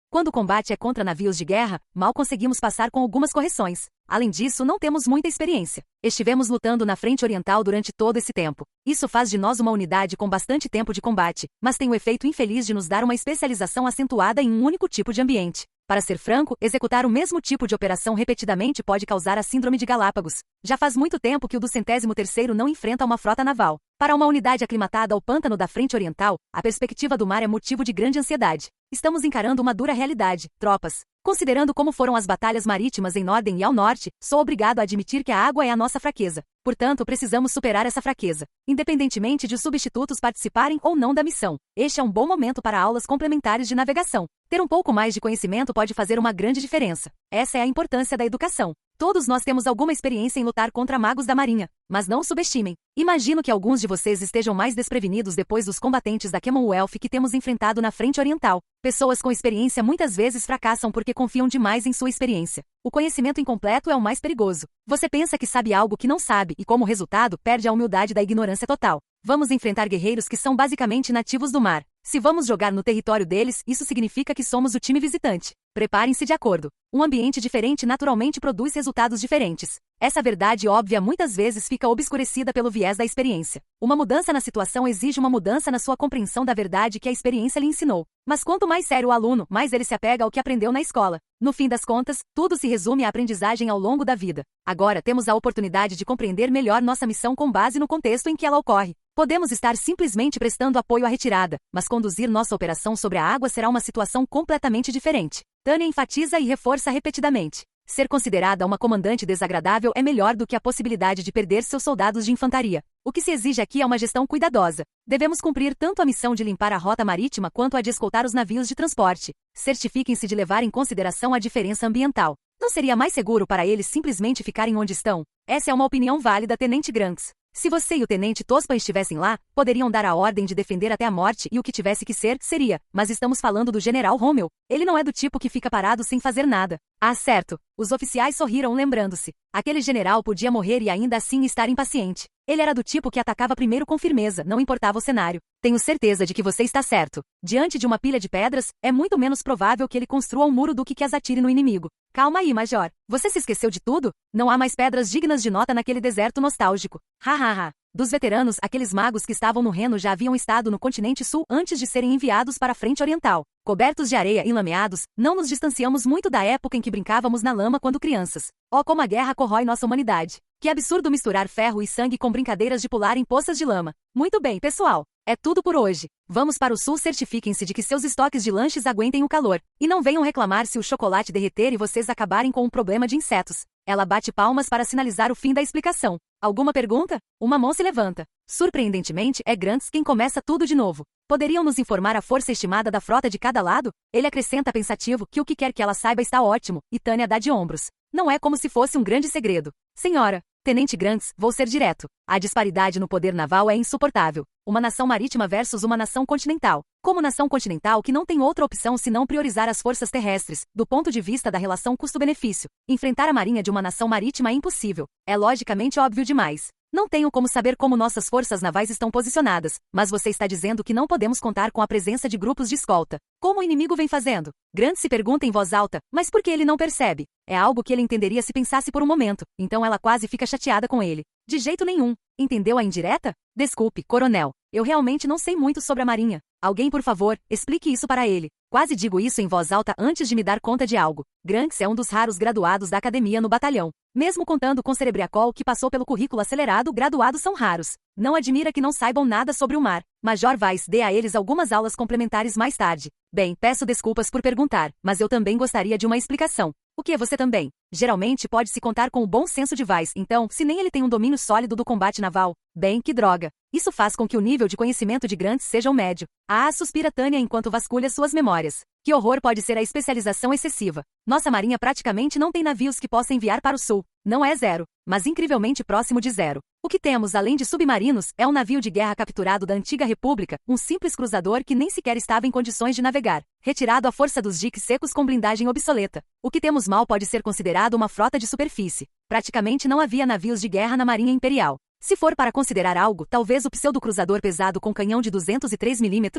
Quando o combate é contra navios de guerra, mal conseguimos passar com algumas correções. Além disso, não temos muita experiência. Estivemos lutando na Frente Oriental durante todo esse tempo. Isso faz de nós uma unidade com bastante tempo de combate, mas tem o efeito infeliz de nos dar uma especialização acentuada em um único tipo de ambiente. Para ser franco, executar o mesmo tipo de operação repetidamente pode causar a síndrome de Galápagos. Já faz muito tempo que o do 113º não enfrenta uma frota naval. Para uma unidade aclimatada ao pântano da Frente Oriental, a perspectiva do mar é motivo de grande ansiedade. Estamos encarando uma dura realidade, tropas. Considerando como foram as batalhas marítimas em Norden e ao norte, sou obrigado a admitir que a água é a nossa fraqueza. Portanto, precisamos superar essa fraqueza, independentemente de os substitutos participarem ou não da missão. Este é um bom momento para aulas complementares de navegação. Ter um pouco mais de conhecimento pode fazer uma grande diferença. Essa é a importância da educação. Todos nós temos alguma experiência em lutar contra magos da marinha, mas não o subestimem. Imagino que alguns de vocês estejam mais desprevenidos depois dos combatentes da Commonwealth que temos enfrentado na frente oriental. Pessoas com experiência muitas vezes fracassam porque confiam demais em sua experiência. O conhecimento incompleto é o mais perigoso. Você pensa que sabe algo que não sabe e, como resultado, perde a humildade da ignorância total. Vamos enfrentar guerreiros que são basicamente nativos do mar. Se vamos jogar no território deles, isso significa que somos o time visitante. Preparem-se de acordo. Um ambiente diferente naturalmente produz resultados diferentes. Essa verdade óbvia muitas vezes fica obscurecida pelo viés da experiência. Uma mudança na situação exige uma mudança na sua compreensão da verdade que a experiência lhe ensinou. Mas quanto mais sério o aluno, mais ele se apega ao que aprendeu na escola. No fim das contas, tudo se resume à aprendizagem ao longo da vida. Agora temos a oportunidade de compreender melhor nossa missão com base no contexto em que ela ocorre. Podemos estar simplesmente prestando apoio à retirada, mas conduzir nossa operação sobre a água será uma situação completamente diferente. Tânia enfatiza e reforça repetidamente. Ser considerada uma comandante desagradável é melhor do que a possibilidade de perder seus soldados de infantaria. O que se exige aqui é uma gestão cuidadosa. Devemos cumprir tanto a missão de limpar a rota marítima quanto a de escoltar os navios de transporte. Certifiquem-se de levar em consideração a diferença ambiental. Não seria mais seguro para eles simplesmente ficarem onde estão? Essa é uma opinião válida, Tenente Grants. Se você e o Tenente Tospan estivessem lá, poderiam dar a ordem de defender até a morte e o que tivesse que ser, seria. Mas estamos falando do General Rommel. Ele não é do tipo que fica parado sem fazer nada. Ah, certo. Os oficiais sorriram lembrando-se. Aquele general podia morrer e ainda assim estar impaciente. Ele era do tipo que atacava primeiro com firmeza, não importava o cenário. Tenho certeza de que você está certo. Diante de uma pilha de pedras, é muito menos provável que ele construa um muro do que as atire no inimigo. Calma aí, Major. Você se esqueceu de tudo? Não há mais pedras dignas de nota naquele deserto nostálgico. Ha. Dos veteranos, aqueles magos que estavam no Reno já haviam estado no continente sul antes de serem enviados para a frente oriental. Cobertos de areia e lameados, não nos distanciamos muito da época em que brincávamos na lama quando crianças. Oh, como a guerra corrói nossa humanidade. Que absurdo misturar ferro e sangue com brincadeiras de pular em poças de lama. Muito bem, pessoal. É tudo por hoje. Vamos para o sul, certifiquem-se de que seus estoques de lanches aguentem o calor. E não venham reclamar se o chocolate derreter e vocês acabarem com um problema de insetos. Ela bate palmas para sinalizar o fim da explicação. Alguma pergunta? Uma mão se levanta. Surpreendentemente, é Grants quem começa tudo de novo. Poderiam nos informar a força estimada da frota de cada lado? Ele acrescenta pensativo que o que quer que ela saiba está ótimo, e Tânia dá de ombros. Não é como se fosse um grande segredo. Senhora, Tenente Grants, vou ser direto. A disparidade no poder naval é insuportável. Uma nação marítima versus uma nação continental. Como nação continental que não tem outra opção senão priorizar as forças terrestres, do ponto de vista da relação custo-benefício. Enfrentar a marinha de uma nação marítima é impossível. É logicamente óbvio demais. Não tenho como saber como nossas forças navais estão posicionadas, mas você está dizendo que não podemos contar com a presença de grupos de escolta. Como o inimigo vem fazendo? Grant se pergunta em voz alta, mas por que ele não percebe? É algo que ele entenderia se pensasse por um momento, então ela quase fica chateada com ele. De jeito nenhum. Entendeu a indireta? Desculpe, coronel. Eu realmente não sei muito sobre a marinha. Alguém, por favor, explique isso para ele. Quase digo isso em voz alta antes de me dar conta de algo. Grants é um dos raros graduados da academia no batalhão. Mesmo contando com Cerebriacol que passou pelo currículo acelerado, graduados são raros. Não admira que não saibam nada sobre o mar. Major Weiss dê a eles algumas aulas complementares mais tarde. Bem, peço desculpas por perguntar, mas eu também gostaria de uma explicação. O que é você também? Geralmente pode-se contar com o bom senso de Weiss, então, se nem ele tem um domínio sólido do combate naval, bem, que droga. Isso faz com que o nível de conhecimento de Grants seja o médio. Ah, suspira Tânia enquanto vasculha suas memórias. Que horror pode ser a especialização excessiva. Nossa marinha praticamente não tem navios que possa enviar para o sul. Não é zero, mas incrivelmente próximo de zero. O que temos, além de submarinos, é um navio de guerra capturado da antiga república, um simples cruzador que nem sequer estava em condições de navegar, retirado à força dos diques secos com blindagem obsoleta. O que temos mal pode ser considerado uma frota de superfície. Praticamente não havia navios de guerra na Marinha Imperial. Se for para considerar algo, talvez o pseudo-cruzador pesado com canhão de 203 mm.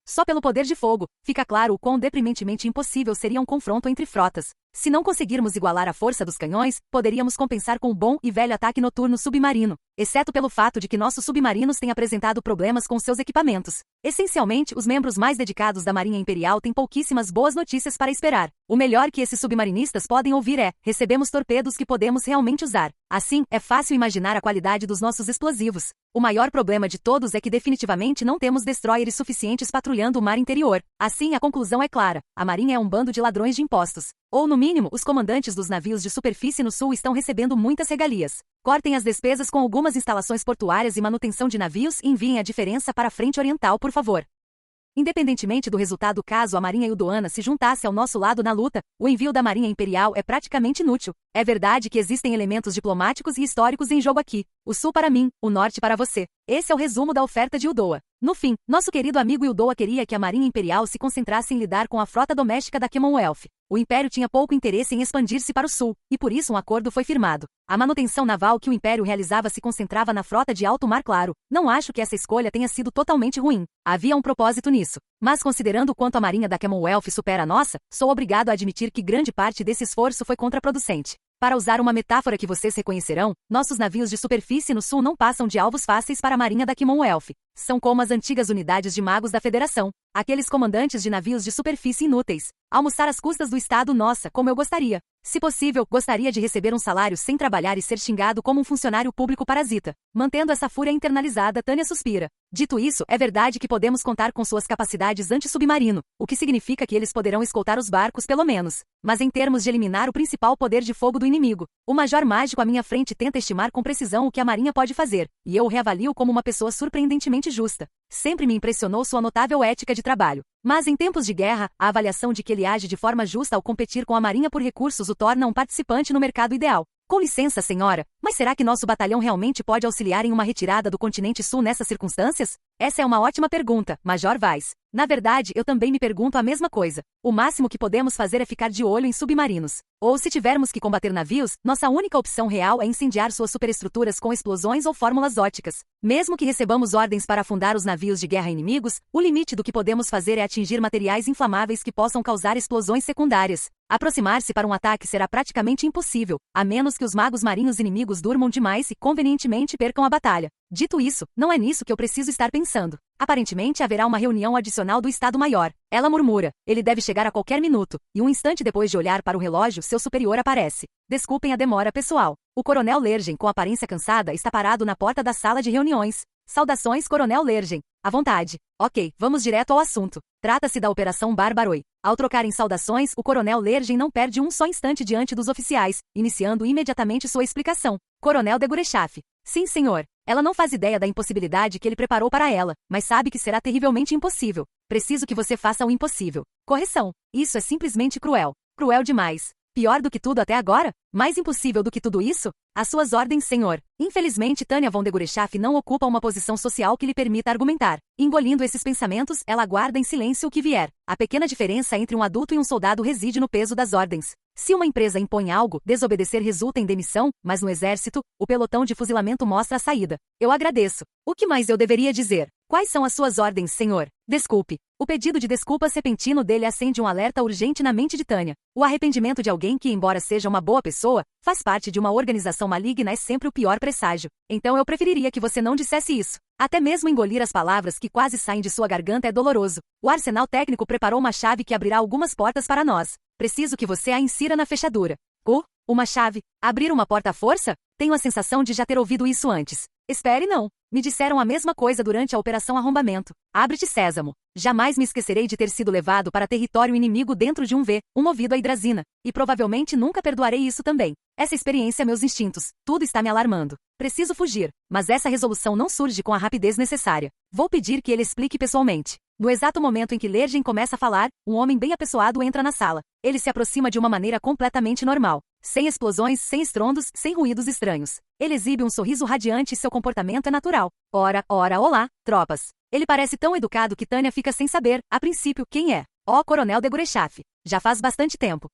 Só pelo poder de fogo, fica claro o quão deprimentemente impossível seria um confronto entre frotas. Se não conseguirmos igualar a força dos canhões, poderíamos compensar com o bom e velho ataque noturno submarino, exceto pelo fato de que nossos submarinos têm apresentado problemas com seus equipamentos. Essencialmente, os membros mais dedicados da Marinha Imperial têm pouquíssimas boas notícias para esperar. O melhor que esses submarinistas podem ouvir é: recebemos torpedos que podemos realmente usar. Assim, é fácil imaginar a qualidade dos nossos explosivos. O maior problema de todos é que definitivamente não temos destroyers suficientes patrulhando o mar interior. Assim, a conclusão é clara. A Marinha é um bando de ladrões de impostos. Ou, no mínimo, os comandantes dos navios de superfície no sul estão recebendo muitas regalias. Cortem as despesas com algumas instalações portuárias e manutenção de navios e enviem a diferença para a frente oriental, por favor. Independentemente do resultado, caso a Marinha Eldoana se juntasse ao nosso lado na luta, o envio da Marinha Imperial é praticamente inútil. É verdade que existem elementos diplomáticos e históricos em jogo aqui. O sul para mim, o norte para você. Esse é o resumo da oferta de Uldoa. No fim, nosso querido amigo Uldoa queria que a Marinha Imperial se concentrasse em lidar com a frota doméstica da Commonwealth. O Império tinha pouco interesse em expandir-se para o sul, e por isso um acordo foi firmado. A manutenção naval que o Império realizava se concentrava na frota de alto mar claro. Não acho que essa escolha tenha sido totalmente ruim. Havia um propósito nisso. Mas considerando o quanto a Marinha da Commonwealth supera a nossa, sou obrigado a admitir que grande parte desse esforço foi contraproducente. Para usar uma metáfora que vocês reconhecerão, nossos navios de superfície no sul não passam de alvos fáceis para a Marinha da Commonwealth. São como as antigas unidades de magos da Federação, aqueles comandantes de navios de superfície inúteis. Almoçar às custas do Estado, nossa, como eu gostaria. Se possível, gostaria de receber um salário sem trabalhar e ser xingado como um funcionário público parasita. Mantendo essa fúria internalizada, Tânia suspira. Dito isso, é verdade que podemos contar com suas capacidades anti-submarino, o que significa que eles poderão escoltar os barcos pelo menos. Mas em termos de eliminar o principal poder de fogo do inimigo, o Major Mágico à minha frente tenta estimar com precisão o que a Marinha pode fazer, e eu o reavalio como uma pessoa surpreendentemente justa. Sempre me impressionou sua notável ética de trabalho. Mas em tempos de guerra, a avaliação de que ele age de forma justa ao competir com a Marinha por recursos o torna um participante no mercado ideal. Com licença, senhora, mas será que nosso batalhão realmente pode auxiliar em uma retirada do continente sul nessas circunstâncias? Essa é uma ótima pergunta, Major Weiss. Na verdade, eu também me pergunto a mesma coisa. O máximo que podemos fazer é ficar de olho em submarinos. Ou se tivermos que combater navios, nossa única opção real é incendiar suas superestruturas com explosões ou fórmulas óticas. Mesmo que recebamos ordens para afundar os navios de guerra inimigos, o limite do que podemos fazer é atingir materiais inflamáveis que possam causar explosões secundárias. Aproximar-se para um ataque será praticamente impossível, a menos que os magos marinhos inimigos durmam demais e convenientemente percam a batalha. Dito isso, não é nisso que eu preciso estar pensando. Aparentemente haverá uma reunião adicional do Estado-Maior. Ela murmura. Ele deve chegar a qualquer minuto, e um instante depois de olhar para o relógio, seu superior aparece. Desculpem a demora, pessoal. O Coronel Lergen, com aparência cansada, está parado na porta da sala de reuniões. Saudações, Coronel Lergen. À vontade. Ok, vamos direto ao assunto. Trata-se da Operação Barbaroi. Ao trocar em saudações, o Coronel Lergen não perde um só instante diante dos oficiais, iniciando imediatamente sua explicação. Coronel de Gurechaf. Sim, senhor. Ela não faz ideia da impossibilidade que ele preparou para ela, mas sabe que será terrivelmente impossível. Preciso que você faça o impossível. Correção. Isso é simplesmente cruel. Cruel demais. Pior do que tudo até agora? Mais impossível do que tudo isso? Às suas ordens, senhor. Infelizmente, Tânia von de Gurechaf não ocupa uma posição social que lhe permita argumentar. Engolindo esses pensamentos, ela aguarda em silêncio o que vier. A pequena diferença entre um adulto e um soldado reside no peso das ordens. Se uma empresa impõe algo, desobedecer resulta em demissão, mas no exército, o pelotão de fuzilamento mostra a saída. Eu agradeço. O que mais eu deveria dizer? Quais são as suas ordens, senhor? Desculpe. O pedido de desculpas repentino dele acende um alerta urgente na mente de Tânia. O arrependimento de alguém que, embora seja uma boa pessoa, faz parte de uma organização maligna é sempre o pior presságio. Então eu preferiria que você não dissesse isso. Até mesmo engolir as palavras que quase saem de sua garganta é doloroso. O arsenal técnico preparou uma chave que abrirá algumas portas para nós. Preciso que você a insira na fechadura. Uma chave? Abrir uma porta à força? Tenho a sensação de já ter ouvido isso antes. Espere, não. Me disseram a mesma coisa durante a Operação Arrombamento. Abre-te, Sésamo. Jamais me esquecerei de ter sido levado para território inimigo dentro de um movido a hidrazina. E provavelmente nunca perdoarei isso também. Essa experiência é meus instintos. Tudo está me alarmando. Preciso fugir. Mas essa resolução não surge com a rapidez necessária. Vou pedir que ele explique pessoalmente. No exato momento em que Lergen começa a falar, um homem bem apessoado entra na sala. Ele se aproxima de uma maneira completamente normal. Sem explosões, sem estrondos, sem ruídos estranhos. Ele exibe um sorriso radiante e seu comportamento é natural. Ora, olá, tropas. Ele parece tão educado que Tânia fica sem saber, a princípio, quem é. Coronel de Gurechaf. Já faz bastante tempo.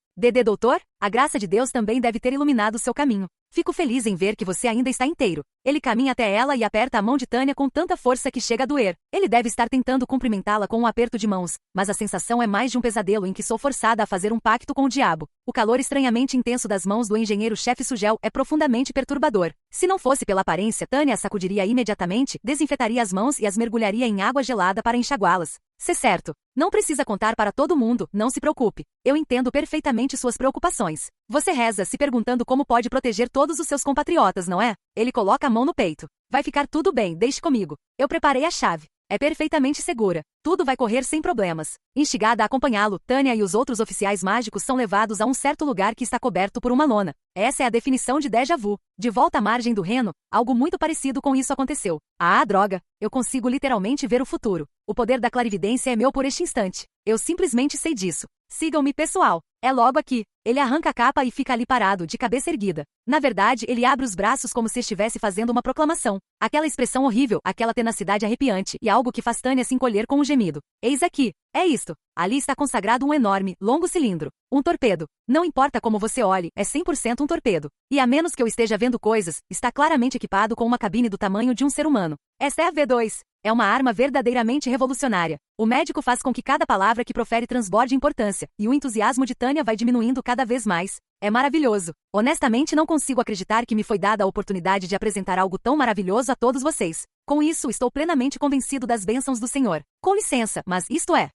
Doutor? A graça de Deus também deve ter iluminado seu caminho. Fico feliz em ver que você ainda está inteiro. Ele caminha até ela e aperta a mão de Tânia com tanta força que chega a doer. Ele deve estar tentando cumprimentá-la com um aperto de mãos, mas a sensação é mais de um pesadelo em que sou forçada a fazer um pacto com o diabo. O calor estranhamente intenso das mãos do engenheiro-chefe Sugel é profundamente perturbador. Se não fosse pela aparência, Tânia a sacudiria imediatamente, desinfetaria as mãos e as mergulharia em água gelada para enxaguá-las. Se certo. Não precisa contar para todo mundo, não se preocupe. Eu entendo perfeitamente suas preocupações. Você reza se perguntando como pode proteger todos os seus compatriotas, não é? Ele coloca a mão no peito. Vai ficar tudo bem, deixe comigo. Eu preparei a chave. É perfeitamente segura. Tudo vai correr sem problemas. Instigada a acompanhá-lo, Tânia e os outros oficiais mágicos são levados a um certo lugar que está coberto por uma lona. Essa é a definição de déjà vu. De volta à margem do Reno, algo muito parecido com isso aconteceu. Ah, droga! Eu consigo literalmente ver o futuro. O poder da clarividência é meu por este instante. Eu simplesmente sei disso. Sigam-me, pessoal. É logo aqui. Ele arranca a capa e fica ali parado, de cabeça erguida. Na verdade, ele abre os braços como se estivesse fazendo uma proclamação. Aquela expressão horrível, aquela tenacidade arrepiante, e algo que faz Tânia se encolher com um gemido. Eis aqui. É isto. Ali está consagrado um enorme, longo cilindro. Um torpedo. Não importa como você olhe, é 100% um torpedo. E a menos que eu esteja vendo coisas, está claramente equipado com uma cabine do tamanho de um ser humano. Essa é a V2. É uma arma verdadeiramente revolucionária. O médico faz com que cada palavra que profere transborde importância, e o entusiasmo de Tânia vai diminuindo cada vez mais. É maravilhoso. Honestamente não consigo acreditar que me foi dada a oportunidade de apresentar algo tão maravilhoso a todos vocês. Com isso, estou plenamente convencido das bênçãos do Senhor. Com licença, mas isto é...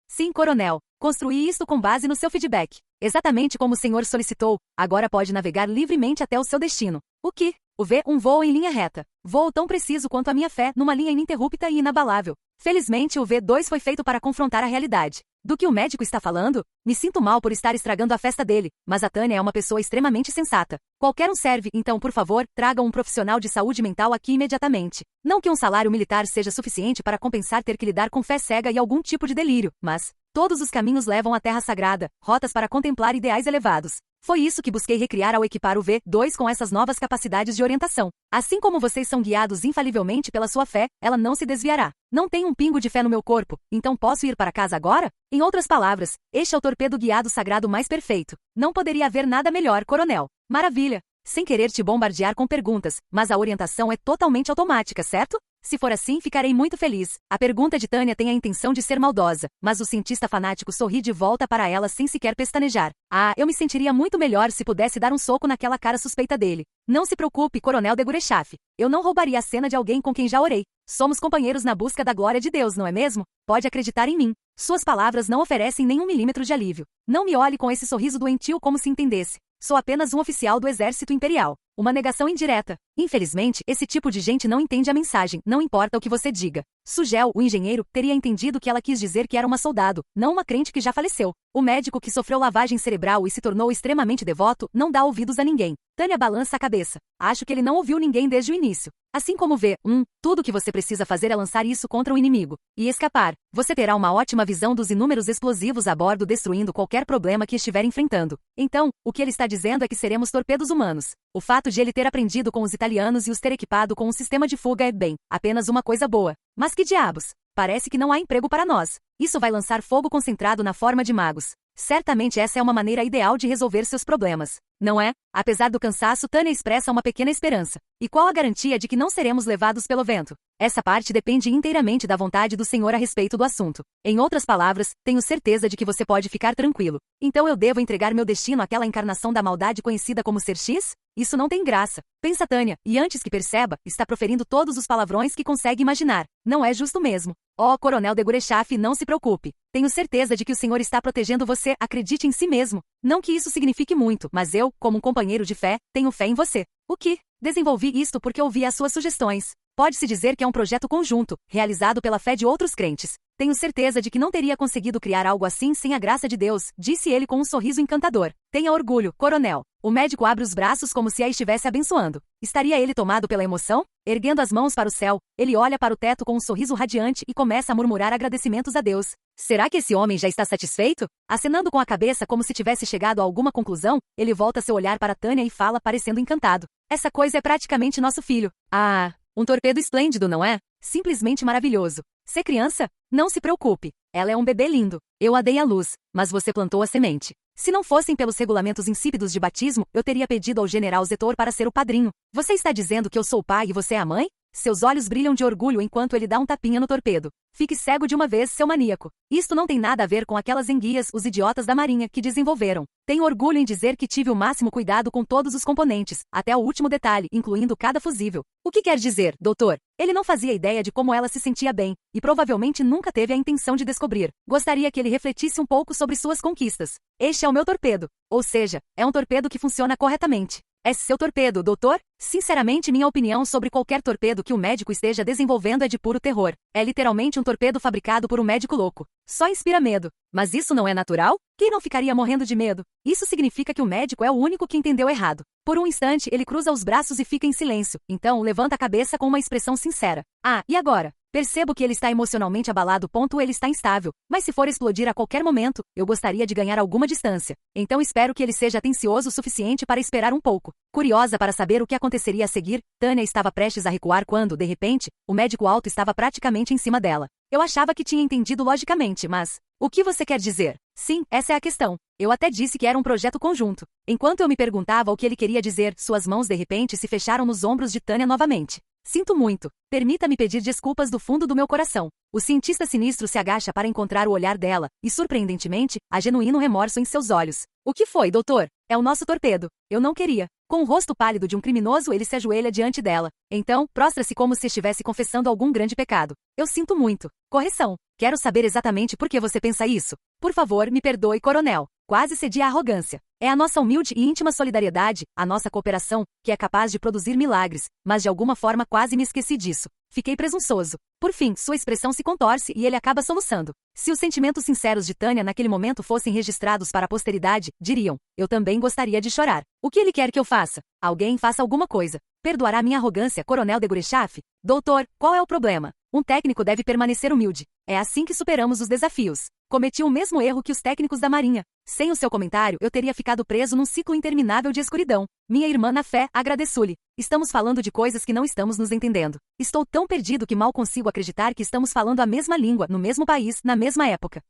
Sim, coronel. Construí isto com base no seu feedback. Exatamente como o senhor solicitou, agora pode navegar livremente até o seu destino. O que? O V1 voa em linha reta. Voo tão preciso quanto a minha fé, numa linha ininterrupta e inabalável. Felizmente, o V2 foi feito para confrontar a realidade. Do que o médico está falando? Me sinto mal por estar estragando a festa dele, mas a Tânia é uma pessoa extremamente sensata. Qualquer um serve, então, por favor, tragam um profissional de saúde mental aqui imediatamente. Não que um salário militar seja suficiente para compensar ter que lidar com fé cega e algum tipo de delírio, mas... Todos os caminhos levam à Terra Sagrada, rotas para contemplar ideais elevados. Foi isso que busquei recriar ao equipar o V2 com essas novas capacidades de orientação. Assim como vocês são guiados infalivelmente pela sua fé, ela não se desviará. Não tenho um pingo de fé no meu corpo, então posso ir para casa agora? Em outras palavras, este é o torpedo guiado sagrado mais perfeito. Não poderia haver nada melhor, coronel. Maravilha! Sem querer te bombardear com perguntas, mas a orientação é totalmente automática, certo? Se for assim, ficarei muito feliz. A pergunta de Tânia tem a intenção de ser maldosa, mas o cientista fanático sorri de volta para ela sem sequer pestanejar. Ah, eu me sentiria muito melhor se pudesse dar um soco naquela cara suspeita dele. Não se preocupe, Coronel de Gurechaf. Eu não roubaria a cena de alguém com quem já orei. Somos companheiros na busca da glória de Deus, não é mesmo? Pode acreditar em mim. Suas palavras não oferecem nem 1 milímetro de alívio. Não me olhe com esse sorriso doentio como se entendesse. Sou apenas um oficial do Exército Imperial. Uma negação indireta. Infelizmente, esse tipo de gente não entende a mensagem, não importa o que você diga. Sugel, o engenheiro, teria entendido que ela quis dizer que era uma soldado, não uma crente que já faleceu. O médico que sofreu lavagem cerebral e se tornou extremamente devoto, não dá ouvidos a ninguém. Tânia balança a cabeça. Acho que ele não ouviu ninguém desde o início. Assim como vê, tudo que você precisa fazer é lançar isso contra o inimigo. E escapar. Você terá uma ótima visão dos inúmeros explosivos a bordo destruindo qualquer problema que estiver enfrentando. Então, o que ele está dizendo é que seremos torpedos humanos. O fato de ele ter aprendido com os italianos e os ter equipado com um sistema de fuga é, bem, apenas uma coisa boa. Mas que diabos? Parece que não há emprego para nós. Isso vai lançar fogo concentrado na forma de magos. Certamente essa é uma maneira ideal de resolver seus problemas. Não é? Apesar do cansaço, Tânia expressa uma pequena esperança. E qual a garantia de que não seremos levados pelo vento? Essa parte depende inteiramente da vontade do Senhor a respeito do assunto. Em outras palavras, tenho certeza de que você pode ficar tranquilo. Então eu devo entregar meu destino àquela encarnação da maldade conhecida como Ser X? Isso não tem graça. Pensa Tânia, e antes que perceba, está proferindo todos os palavrões que consegue imaginar. Não é justo mesmo. Oh, Coronel de Gurechaf, não se preocupe. Tenho certeza de que o Senhor está protegendo você, acredite em si mesmo. Não que isso signifique muito, mas eu, como um companheiro de fé, tenho fé em você. O que? Desenvolvi isto porque ouvi as suas sugestões. Pode-se dizer que é um projeto conjunto, realizado pela fé de outros crentes. Tenho certeza de que não teria conseguido criar algo assim sem a graça de Deus, disse ele com um sorriso encantador. Tenha orgulho, coronel. O médico abre os braços como se a estivesse abençoando. Estaria ele tomado pela emoção? Erguendo as mãos para o céu, ele olha para o teto com um sorriso radiante e começa a murmurar agradecimentos a Deus. Será que esse homem já está satisfeito? Acenando com a cabeça como se tivesse chegado a alguma conclusão, ele volta seu olhar para Tânia e fala parecendo encantado. Essa coisa é praticamente nosso filho. Ah, um torpedo esplêndido, não é? Simplesmente maravilhoso. Ser criança? Não se preocupe. Ela é um bebê lindo. Eu a dei à luz, mas você plantou a semente. Se não fossem pelos regulamentos insípidos de batismo, eu teria pedido ao general Zetor para ser o padrinho. Você está dizendo que eu sou o pai e você é a mãe? Seus olhos brilham de orgulho enquanto ele dá um tapinha no torpedo. Fique cego de uma vez, seu maníaco. Isto não tem nada a ver com aquelas enguias, os idiotas da marinha, que desenvolveram. Tenho orgulho em dizer que tive o máximo cuidado com todos os componentes, até o último detalhe, incluindo cada fusível. O que quer dizer, doutor? Ele não fazia ideia de como ela se sentia bem, e provavelmente nunca teve a intenção de descobrir. Gostaria que ele refletisse um pouco sobre suas conquistas. Este é o meu torpedo. Ou seja, é um torpedo que funciona corretamente. É seu torpedo, doutor? Sinceramente, minha opinião sobre qualquer torpedo que o médico esteja desenvolvendo é de puro terror. É literalmente um torpedo fabricado por um médico louco. Só inspira medo. Mas isso não é natural? Quem não ficaria morrendo de medo? Isso significa que o médico é o único que entendeu errado. Por um instante, ele cruza os braços e fica em silêncio. Então, levanta a cabeça com uma expressão sincera. Ah, e agora? Percebo que ele está emocionalmente abalado. Ele está instável, mas se for explodir a qualquer momento, eu gostaria de ganhar alguma distância. Então espero que ele seja atencioso o suficiente para esperar um pouco. Curiosa para saber o que aconteceria a seguir, Tânia estava prestes a recuar quando, de repente, o médico alto estava praticamente em cima dela. Eu achava que tinha entendido logicamente, mas... O que você quer dizer? Sim, essa é a questão. Eu até disse que era um projeto conjunto. Enquanto eu me perguntava o que ele queria dizer, suas mãos de repente se fecharam nos ombros de Tânia novamente. Sinto muito. Permita-me pedir desculpas do fundo do meu coração. O cientista sinistro se agacha para encontrar o olhar dela, e surpreendentemente, há genuíno remorso em seus olhos. O que foi, doutor? É o nosso torpedo. Eu não queria. Com o rosto pálido de um criminoso, ele se ajoelha diante dela. Então, prostra-se como se estivesse confessando algum grande pecado. Eu sinto muito. Correção. Quero saber exatamente por que você pensa isso. Por favor, me perdoe, coronel. Quase cedi à arrogância. É a nossa humilde e íntima solidariedade, a nossa cooperação, que é capaz de produzir milagres, mas de alguma forma quase me esqueci disso. Fiquei presunçoso. Por fim, sua expressão se contorce e ele acaba soluçando. Se os sentimentos sinceros de Tânia naquele momento fossem registrados para a posteridade, diriam: eu também gostaria de chorar. O que ele quer que eu faça? Alguém faça alguma coisa. Perdoará minha arrogância, coronel de Gurechaf? Doutor, qual é o problema? Um técnico deve permanecer humilde. É assim que superamos os desafios. Cometi o mesmo erro que os técnicos da Marinha. Sem o seu comentário, eu teria ficado preso num ciclo interminável de escuridão. Minha irmã na fé, agradeço-lhe. Estamos falando de coisas que não estamos nos entendendo. Estou tão perdido que mal consigo acreditar que estamos falando a mesma língua, no mesmo país, na mesma época.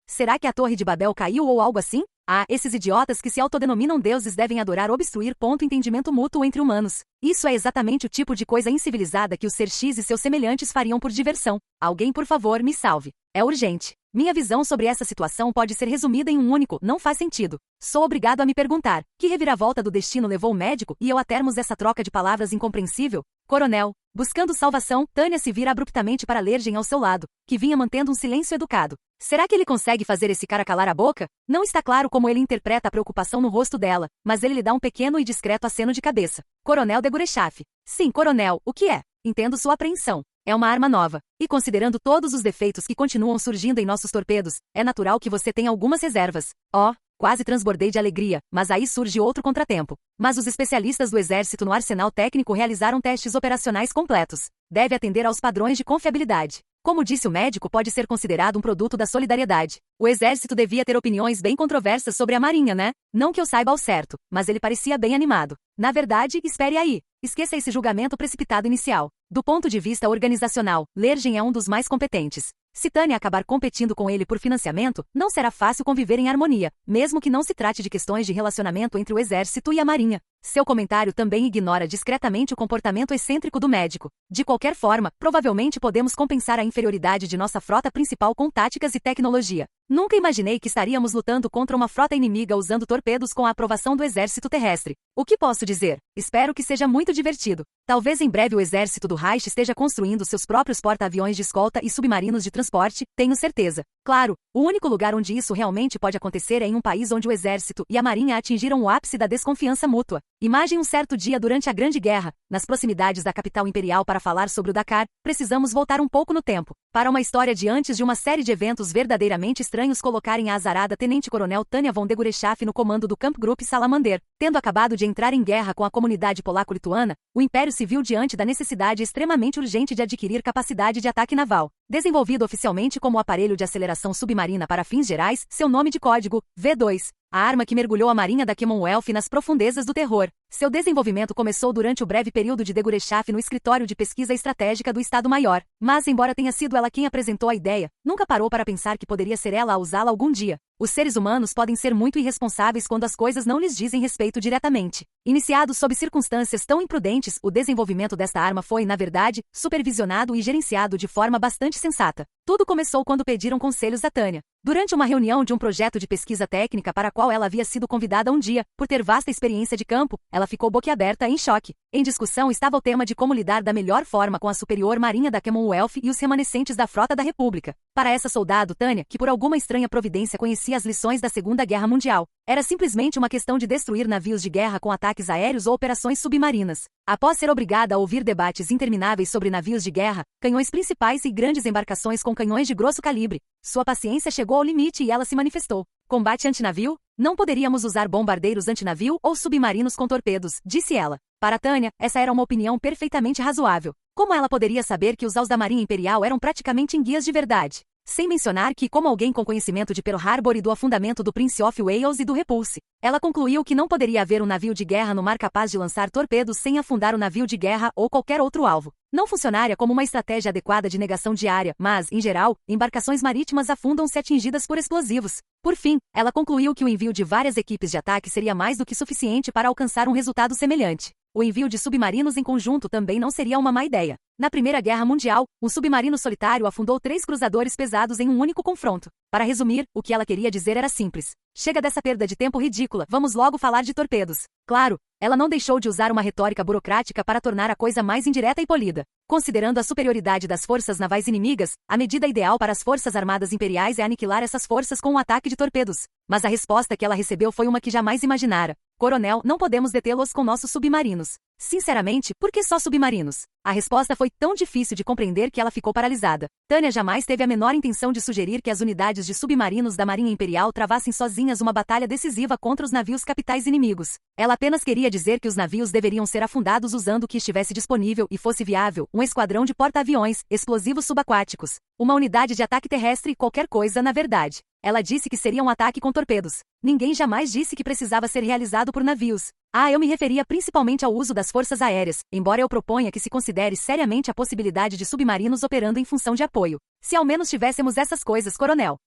Será que a Torre de Babel caiu ou algo assim? Ah, esses idiotas que se autodenominam deuses devem adorar obstruir. Entendimento mútuo entre humanos. Isso é exatamente o tipo de coisa incivilizada que o Ser X e seus semelhantes fariam por diversão. Alguém, por favor, me salve. É urgente. Minha visão sobre essa situação pode ser resumida em um único: não faz sentido. Sou obrigado a me perguntar: que reviravolta do destino levou o médico e eu a termos essa troca de palavras incompreensível? Coronel. Buscando salvação, Tânia se vira abruptamente para Lergen ao seu lado, que vinha mantendo um silêncio educado. Será que ele consegue fazer esse cara calar a boca? Não está claro como ele interpreta a preocupação no rosto dela, mas ele lhe dá um pequeno e discreto aceno de cabeça. Coronel de Gurechaf. Sim, coronel, o que é? Entendo sua apreensão. É uma arma nova, e considerando todos os defeitos que continuam surgindo em nossos torpedos, é natural que você tenha algumas reservas. Oh, quase transbordei de alegria, mas aí surge outro contratempo. Mas os especialistas do Exército no arsenal técnico realizaram testes operacionais completos. Deve atender aos padrões de confiabilidade. Como disse o médico, pode ser considerado um produto da solidariedade. O Exército devia ter opiniões bem controversas sobre a Marinha, né? Não que eu saiba ao certo, mas ele parecia bem animado. Na verdade, espere aí. Esqueça esse julgamento precipitado inicial. Do ponto de vista organizacional, Lergen é um dos mais competentes. Se Tânia acabar competindo com ele por financiamento, não será fácil conviver em harmonia, mesmo que não se trate de questões de relacionamento entre o Exército e a Marinha. Seu comentário também ignora discretamente o comportamento excêntrico do médico. De qualquer forma, provavelmente podemos compensar a inferioridade de nossa frota principal com táticas e tecnologia. Nunca imaginei que estaríamos lutando contra uma frota inimiga usando torpedos com a aprovação do Exército Terrestre. O que posso dizer? Espero que seja muito divertido. Talvez em breve o Exército do Reich esteja construindo seus próprios porta-aviões de escolta e submarinos de transporte, tenho certeza. Claro, o único lugar onde isso realmente pode acontecer é em um país onde o Exército e a Marinha atingiram o ápice da desconfiança mútua. Imagine um certo dia durante a Grande Guerra, nas proximidades da capital imperial para falar sobre o Dakar, precisamos voltar um pouco no tempo, para uma história de antes de uma série de eventos verdadeiramente estranhos colocarem a azarada Tenente-Coronel Tânia von de Gurechaf no comando do Kampfgruppe Salamander. Tendo acabado de entrar em guerra com a comunidade polaco-lituana, o Império se viu diante da necessidade extremamente urgente de adquirir capacidade de ataque naval. Desenvolvido oficialmente como aparelho de aceleração submarina para fins gerais, seu nome de código, V2. A arma que mergulhou a Marinha da Commonwealth nas profundezas do terror. Seu desenvolvimento começou durante o breve período de de Gurechaf no escritório de pesquisa estratégica do Estado-Maior, mas embora tenha sido ela quem apresentou a ideia, nunca parou para pensar que poderia ser ela a usá-la algum dia. Os seres humanos podem ser muito irresponsáveis quando as coisas não lhes dizem respeito diretamente. Iniciado sob circunstâncias tão imprudentes, o desenvolvimento desta arma foi, na verdade, supervisionado e gerenciado de forma bastante sensata. Tudo começou quando pediram conselhos a Tânia. Durante uma reunião de um projeto de pesquisa técnica para a qual ela havia sido convidada um dia, por ter vasta experiência de campo, ela ficou boquiaberta e em choque. Em discussão estava o tema de como lidar da melhor forma com a superior marinha da Commonwealth e os remanescentes da frota da República. Para essa soldado, Tânia, que por alguma estranha providência conhecia as lições da Segunda Guerra Mundial, era simplesmente uma questão de destruir navios de guerra com ataques aéreos ou operações submarinas. Após ser obrigada a ouvir debates intermináveis sobre navios de guerra, canhões principais e grandes embarcações com canhões de grosso calibre, sua paciência chegou ao limite e ela se manifestou. Combate antinavio? Não poderíamos usar bombardeiros antinavio ou submarinos com torpedos, disse ela. Para Tânia, essa era uma opinião perfeitamente razoável. Como ela poderia saber que os AUs da Marinha Imperial eram praticamente enguias de verdade? Sem mencionar que, como alguém com conhecimento de Pearl Harbor e do afundamento do Prince of Wales e do Repulse, ela concluiu que não poderia haver um navio de guerra no mar capaz de lançar torpedos sem afundar o navio de guerra ou qualquer outro alvo. Não funcionaria como uma estratégia adequada de negação diária, mas, em geral, embarcações marítimas afundam se atingidas por explosivos. Por fim, ela concluiu que o envio de várias equipes de ataque seria mais do que suficiente para alcançar um resultado semelhante. O envio de submarinos em conjunto também não seria uma má ideia. Na Primeira Guerra Mundial, um submarino solitário afundou 3 cruzadores pesados em um único confronto. Para resumir, o que ela queria dizer era simples. Chega dessa perda de tempo ridícula, vamos logo falar de torpedos. Claro, ela não deixou de usar uma retórica burocrática para tornar a coisa mais indireta e polida. Considerando a superioridade das forças navais inimigas, a medida ideal para as forças armadas imperiais é aniquilar essas forças com um ataque de torpedos. Mas a resposta que ela recebeu foi uma que jamais imaginara. Coronel, não podemos detê-los com nossos submarinos. Sinceramente, por que só submarinos? A resposta foi tão difícil de compreender que ela ficou paralisada. Tânia jamais teve a menor intenção de sugerir que as unidades de submarinos da Marinha Imperial travassem sozinhas uma batalha decisiva contra os navios capitais inimigos. Ela apenas queria dizer que os navios deveriam ser afundados usando o que estivesse disponível e fosse viável, um esquadrão de porta-aviões, explosivos subaquáticos, uma unidade de ataque terrestre e qualquer coisa na verdade. Ela disse que seria um ataque com torpedos. Ninguém jamais disse que precisava ser realizado por navios. Eu me referia principalmente ao uso das forças aéreas, embora eu proponha que se considere seriamente a possibilidade de submarinos operando em função de apoio. Se ao menos tivéssemos essas coisas, coronel.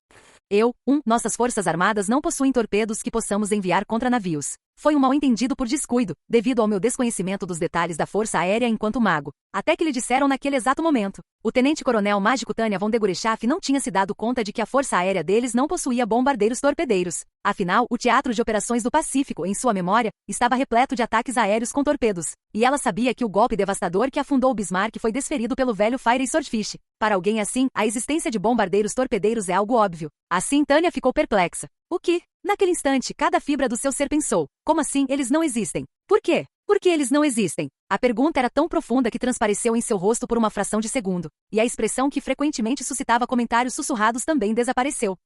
Nossas forças armadas não possuem torpedos que possamos enviar contra navios. Foi um mal-entendido por descuido, devido ao meu desconhecimento dos detalhes da força aérea enquanto mago. Até que lhe disseram naquele exato momento. O tenente-coronel mágico Tânia von de Gurechaff não tinha se dado conta de que a força aérea deles não possuía bombardeiros torpedeiros. Afinal, o Teatro de Operações do Pacífico, em sua memória, estava repleto de ataques aéreos com torpedos. E ela sabia que o golpe devastador que afundou o Bismarck foi desferido pelo velho Fire e Swordfish. Para alguém assim, a existência de bombardeiros torpedeiros é algo óbvio. Assim, Tânia ficou perplexa. O que? Naquele instante, cada fibra do seu ser pensou. Como assim, eles não existem? Por quê? Por que eles não existem? A pergunta era tão profunda que transpareceu em seu rosto por uma fração de segundo. E a expressão que frequentemente suscitava comentários sussurrados também desapareceu.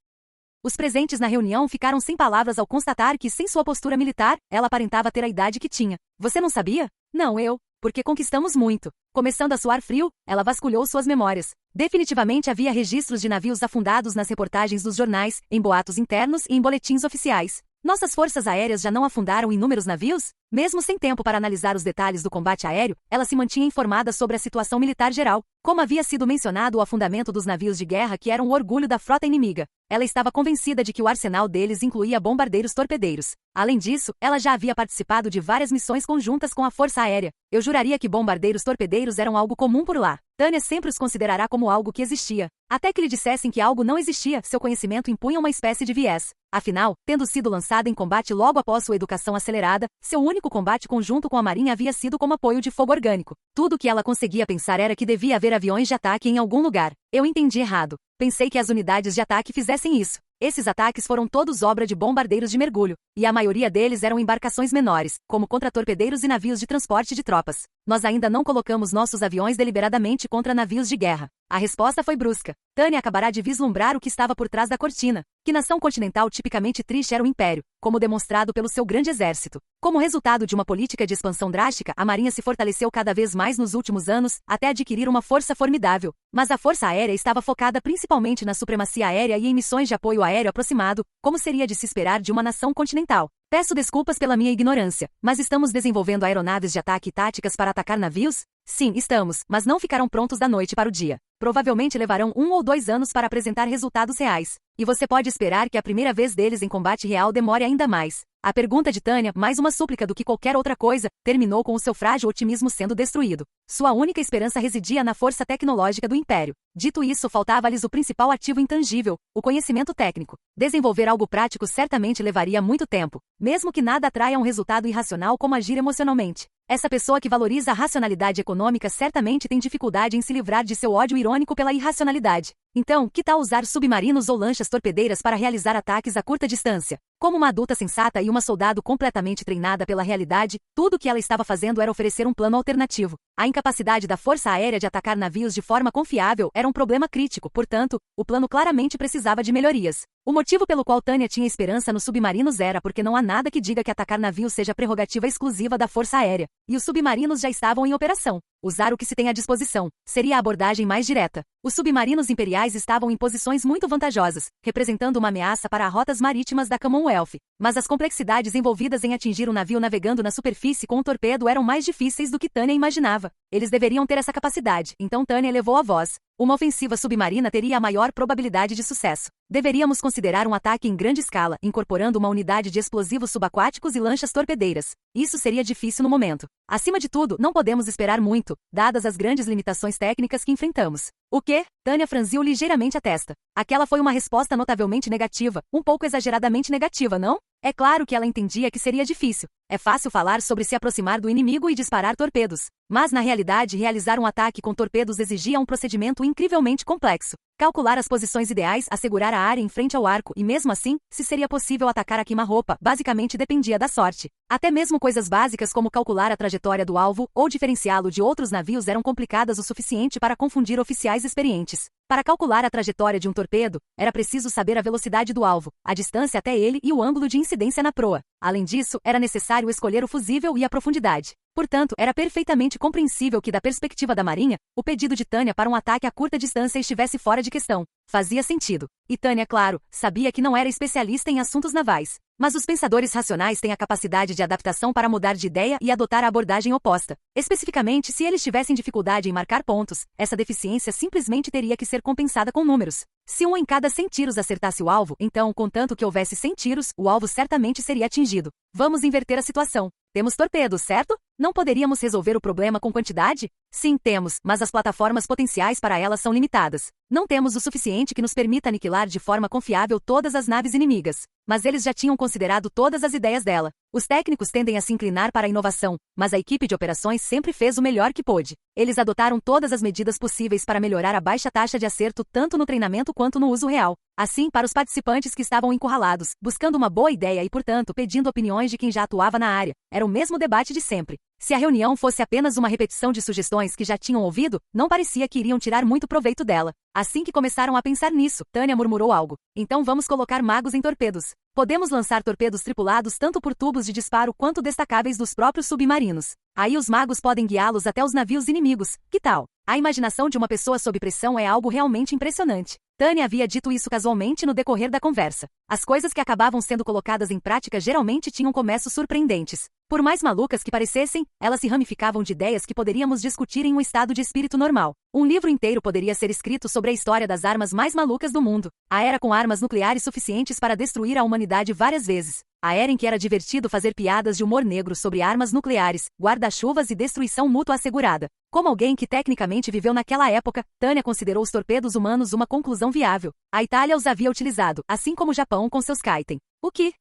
Os presentes na reunião ficaram sem palavras ao constatar que, sem sua postura militar, ela aparentava ter a idade que tinha. Você não sabia? Não, porque conquistamos muito. Começando a suar frio, ela vasculhou suas memórias. Definitivamente havia registros de navios afundados nas reportagens dos jornais, em boatos internos e em boletins oficiais. Nossas forças aéreas já não afundaram inúmeros navios? Mesmo sem tempo para analisar os detalhes do combate aéreo, ela se mantinha informada sobre a situação militar geral. Como havia sido mencionado o afundamento dos navios de guerra que eram o orgulho da frota inimiga. Ela estava convencida de que o arsenal deles incluía bombardeiros torpedeiros. Além disso, ela já havia participado de várias missões conjuntas com a Força Aérea. Eu juraria que bombardeiros torpedeiros eram algo comum por lá. Tânia sempre os considerará como algo que existia. Até que lhe dissessem que algo não existia, seu conhecimento impunha uma espécie de viés. Afinal, tendo sido lançada em combate logo após sua educação acelerada, seu único combate conjunto com a Marinha havia sido como apoio de fogo orgânico. Tudo o que ela conseguia pensar era que devia haver aviões de ataque em algum lugar. Eu entendi errado. Pensei que as unidades de ataque fizessem isso. Esses ataques foram todos obra de bombardeiros de mergulho, e a maioria deles eram embarcações menores, como contratorpedeiros e navios de transporte de tropas. Nós ainda não colocamos nossos aviões deliberadamente contra navios de guerra. A resposta foi brusca. Tânia acabará de vislumbrar o que estava por trás da cortina. Que nação continental tipicamente triste era o Império, como demonstrado pelo seu grande exército. Como resultado de uma política de expansão drástica, a Marinha se fortaleceu cada vez mais nos últimos anos, até adquirir uma força formidável. Mas a Força Aérea estava focada principalmente na supremacia aérea e em missões de apoio aéreo aproximado, como seria de se esperar de uma nação continental. Peço desculpas pela minha ignorância, mas estamos desenvolvendo aeronaves de ataque e táticas para atacar navios? Sim, estamos, mas não ficarão prontos da noite para o dia. Provavelmente levarão 1 ou 2 anos para apresentar resultados reais. E você pode esperar que a primeira vez deles em combate real demore ainda mais. A pergunta de Tânia, mais uma súplica do que qualquer outra coisa, terminou com o seu frágil otimismo sendo destruído. Sua única esperança residia na força tecnológica do Império. Dito isso, faltava-lhes o principal ativo intangível, o conhecimento técnico. Desenvolver algo prático certamente levaria muito tempo, mesmo que nada atraia um resultado irracional como agir emocionalmente. Essa pessoa que valoriza a racionalidade econômica certamente tem dificuldade em se livrar de seu ódio irônico pela irracionalidade. Então, que tal usar submarinos ou lanchas torpedeiras para realizar ataques a curta distância? Como uma adulta sensata e uma soldado completamente treinada pela realidade, tudo o que ela estava fazendo era oferecer um plano alternativo. A incapacidade da Força Aérea de atacar navios de forma confiável era um problema crítico, portanto, o plano claramente precisava de melhorias. O motivo pelo qual Tânia tinha esperança nos submarinos era porque não há nada que diga que atacar navios seja prerrogativa exclusiva da Força Aérea, e os submarinos já estavam em operação. Usar o que se tem à disposição seria a abordagem mais direta. Os submarinos imperiais estavam em posições muito vantajosas, representando uma ameaça para as rotas marítimas da Commonwealth. Mas as complexidades envolvidas em atingir um navio navegando na superfície com um torpedo eram mais difíceis do que Tânia imaginava. Eles deveriam ter essa capacidade, então Tânia elevou a voz. Uma ofensiva submarina teria a maior probabilidade de sucesso. Deveríamos considerar um ataque em grande escala, incorporando uma unidade de explosivos subaquáticos e lanchas torpedeiras. Isso seria difícil no momento. Acima de tudo, não podemos esperar muito, dadas as grandes limitações técnicas que enfrentamos. O quê? Tânia franziu ligeiramente a testa. Aquela foi uma resposta notavelmente negativa, um pouco exageradamente negativa, não? É claro que ela entendia que seria difícil. É fácil falar sobre se aproximar do inimigo e disparar torpedos. Mas, na realidade, realizar um ataque com torpedos exigia um procedimento incrivelmente complexo. Calcular as posições ideais, assegurar a área em frente ao arco e, mesmo assim, se seria possível atacar a queima-roupa, basicamente dependia da sorte. Até mesmo coisas básicas como calcular a trajetória do alvo ou diferenciá-lo de outros navios eram complicadas o suficiente para confundir oficiais experientes. Para calcular a trajetória de um torpedo, era preciso saber a velocidade do alvo, a distância até ele e o ângulo de incidência na proa. Além disso, era necessário escolher o fusível e a profundidade. Portanto, era perfeitamente compreensível que, da perspectiva da Marinha, o pedido de Tânia para um ataque a curta distância estivesse fora de questão. Fazia sentido. E Tânia, claro, sabia que não era especialista em assuntos navais. Mas os pensadores racionais têm a capacidade de adaptação para mudar de ideia e adotar a abordagem oposta. Especificamente, se eles tivessem dificuldade em marcar pontos, essa deficiência simplesmente teria que ser compensada com números. Se um em cada 100 tiros acertasse o alvo, então, contanto que houvesse 100 tiros, o alvo certamente seria atingido. Vamos inverter a situação. Temos torpedos, certo? Não poderíamos resolver o problema com quantidade? Sim, temos, mas as plataformas potenciais para elas são limitadas. Não temos o suficiente que nos permita aniquilar de forma confiável todas as naves inimigas. Mas eles já tinham considerado todas as ideias dela. Os técnicos tendem a se inclinar para a inovação, mas a equipe de operações sempre fez o melhor que pôde. Eles adotaram todas as medidas possíveis para melhorar a baixa taxa de acerto tanto no treinamento quanto no uso real. Assim, para os participantes que estavam encurralados, buscando uma boa ideia e, portanto, pedindo opiniões de quem já atuava na área, era o mesmo debate de sempre. Se a reunião fosse apenas uma repetição de sugestões que já tinham ouvido, não parecia que iriam tirar muito proveito dela. Assim que começaram a pensar nisso, Tânia murmurou algo. Então vamos colocar magos em torpedos. Podemos lançar torpedos tripulados tanto por tubos de disparo quanto destacáveis dos próprios submarinos. Aí os magos podem guiá-los até os navios inimigos. Que tal? A imaginação de uma pessoa sob pressão é algo realmente impressionante. Tânia havia dito isso casualmente no decorrer da conversa. As coisas que acabavam sendo colocadas em prática geralmente tinham começos surpreendentes. Por mais malucas que parecessem, elas se ramificavam de ideias que poderíamos discutir em um estado de espírito normal. Um livro inteiro poderia ser escrito sobre a história das armas mais malucas do mundo. A era com armas nucleares suficientes para destruir a humanidade várias vezes. A era em que era divertido fazer piadas de humor negro sobre armas nucleares, guarda-chuvas e destruição mútua assegurada. Como alguém que tecnicamente viveu naquela época, Tânia considerou os torpedos humanos uma conclusão viável. A Itália os havia utilizado, assim como o Japão com seus Kaiten. O que?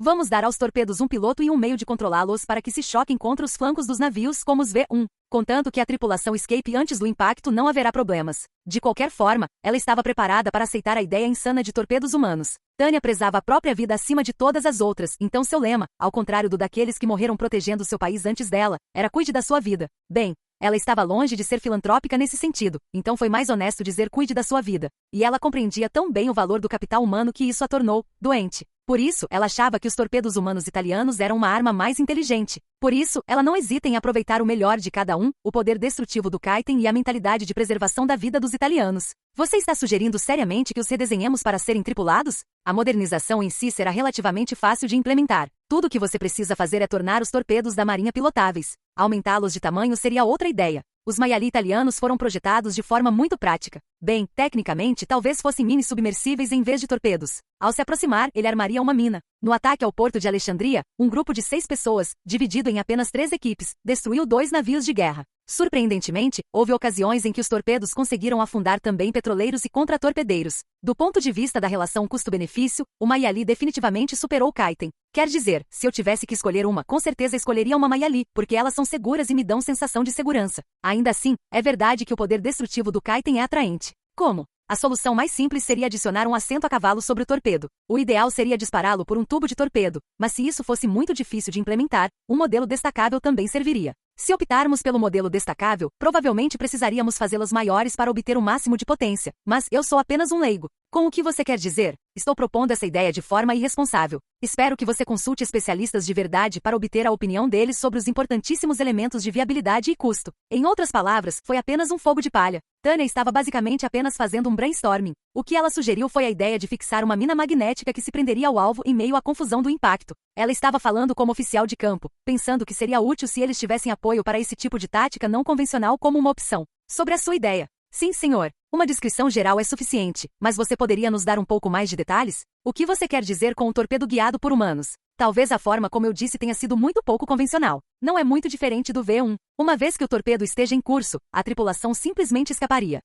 Vamos dar aos torpedos um piloto e um meio de controlá-los para que se choquem contra os flancos dos navios como os V1. Contanto que a tripulação escape antes do impacto, não haverá problemas. De qualquer forma, ela estava preparada para aceitar a ideia insana de torpedos humanos. Tânia prezava a própria vida acima de todas as outras, então seu lema, ao contrário do daqueles que morreram protegendo seu país antes dela, era cuide da sua vida. Bem, ela estava longe de ser filantrópica nesse sentido, então foi mais honesto dizer cuide da sua vida. E ela compreendia tão bem o valor do capital humano que isso a tornou doente. Por isso, ela achava que os torpedos humanos italianos eram uma arma mais inteligente. Por isso, ela não hesita em aproveitar o melhor de cada um, o poder destrutivo do Kaiten e a mentalidade de preservação da vida dos italianos. Você está sugerindo seriamente que os redesenhemos para serem tripulados? A modernização em si será relativamente fácil de implementar. Tudo o que você precisa fazer é tornar os torpedos da marinha pilotáveis. Aumentá-los de tamanho seria outra ideia. Os maiali italianos foram projetados de forma muito prática. Bem, tecnicamente, talvez fossem mini-submersíveis em vez de torpedos. Ao se aproximar, ele armaria uma mina. No ataque ao porto de Alexandria, um grupo de 6 pessoas, dividido em apenas 3 equipes, destruiu 2 navios de guerra. Surpreendentemente, houve ocasiões em que os torpedos conseguiram afundar também petroleiros e contra-torpedeiros. Do ponto de vista da relação custo-benefício, o Mayali definitivamente superou o Kaiten. Quer dizer, se eu tivesse que escolher uma, com certeza escolheria uma Mayali, porque elas são seguras e me dão sensação de segurança. Ainda assim, é verdade que o poder destrutivo do Kaiten é atraente. Como? A solução mais simples seria adicionar um assento a cavalo sobre o torpedo. O ideal seria dispará-lo por um tubo de torpedo, mas se isso fosse muito difícil de implementar, um modelo destacável também serviria. Se optarmos pelo modelo destacável, provavelmente precisaríamos fazê-las maiores para obter o máximo de potência, mas eu sou apenas um leigo. Com o que você quer dizer? Estou propondo essa ideia de forma irresponsável. Espero que você consulte especialistas de verdade para obter a opinião deles sobre os importantíssimos elementos de viabilidade e custo. Em outras palavras, foi apenas um fogo de palha. Tânia estava basicamente apenas fazendo um brainstorming. O que ela sugeriu foi a ideia de fixar uma mina magnética que se prenderia ao alvo em meio à confusão do impacto. Ela estava falando como oficial de campo, pensando que seria útil se eles tivessem apoio para esse tipo de tática não convencional como uma opção. Sobre a sua ideia. Sim, senhor. Uma descrição geral é suficiente, mas você poderia nos dar um pouco mais de detalhes? O que você quer dizer com um torpedo guiado por humanos? Talvez a forma como eu disse tenha sido muito pouco convencional. Não é muito diferente do V1. Uma vez que o torpedo esteja em curso, a tripulação simplesmente escaparia.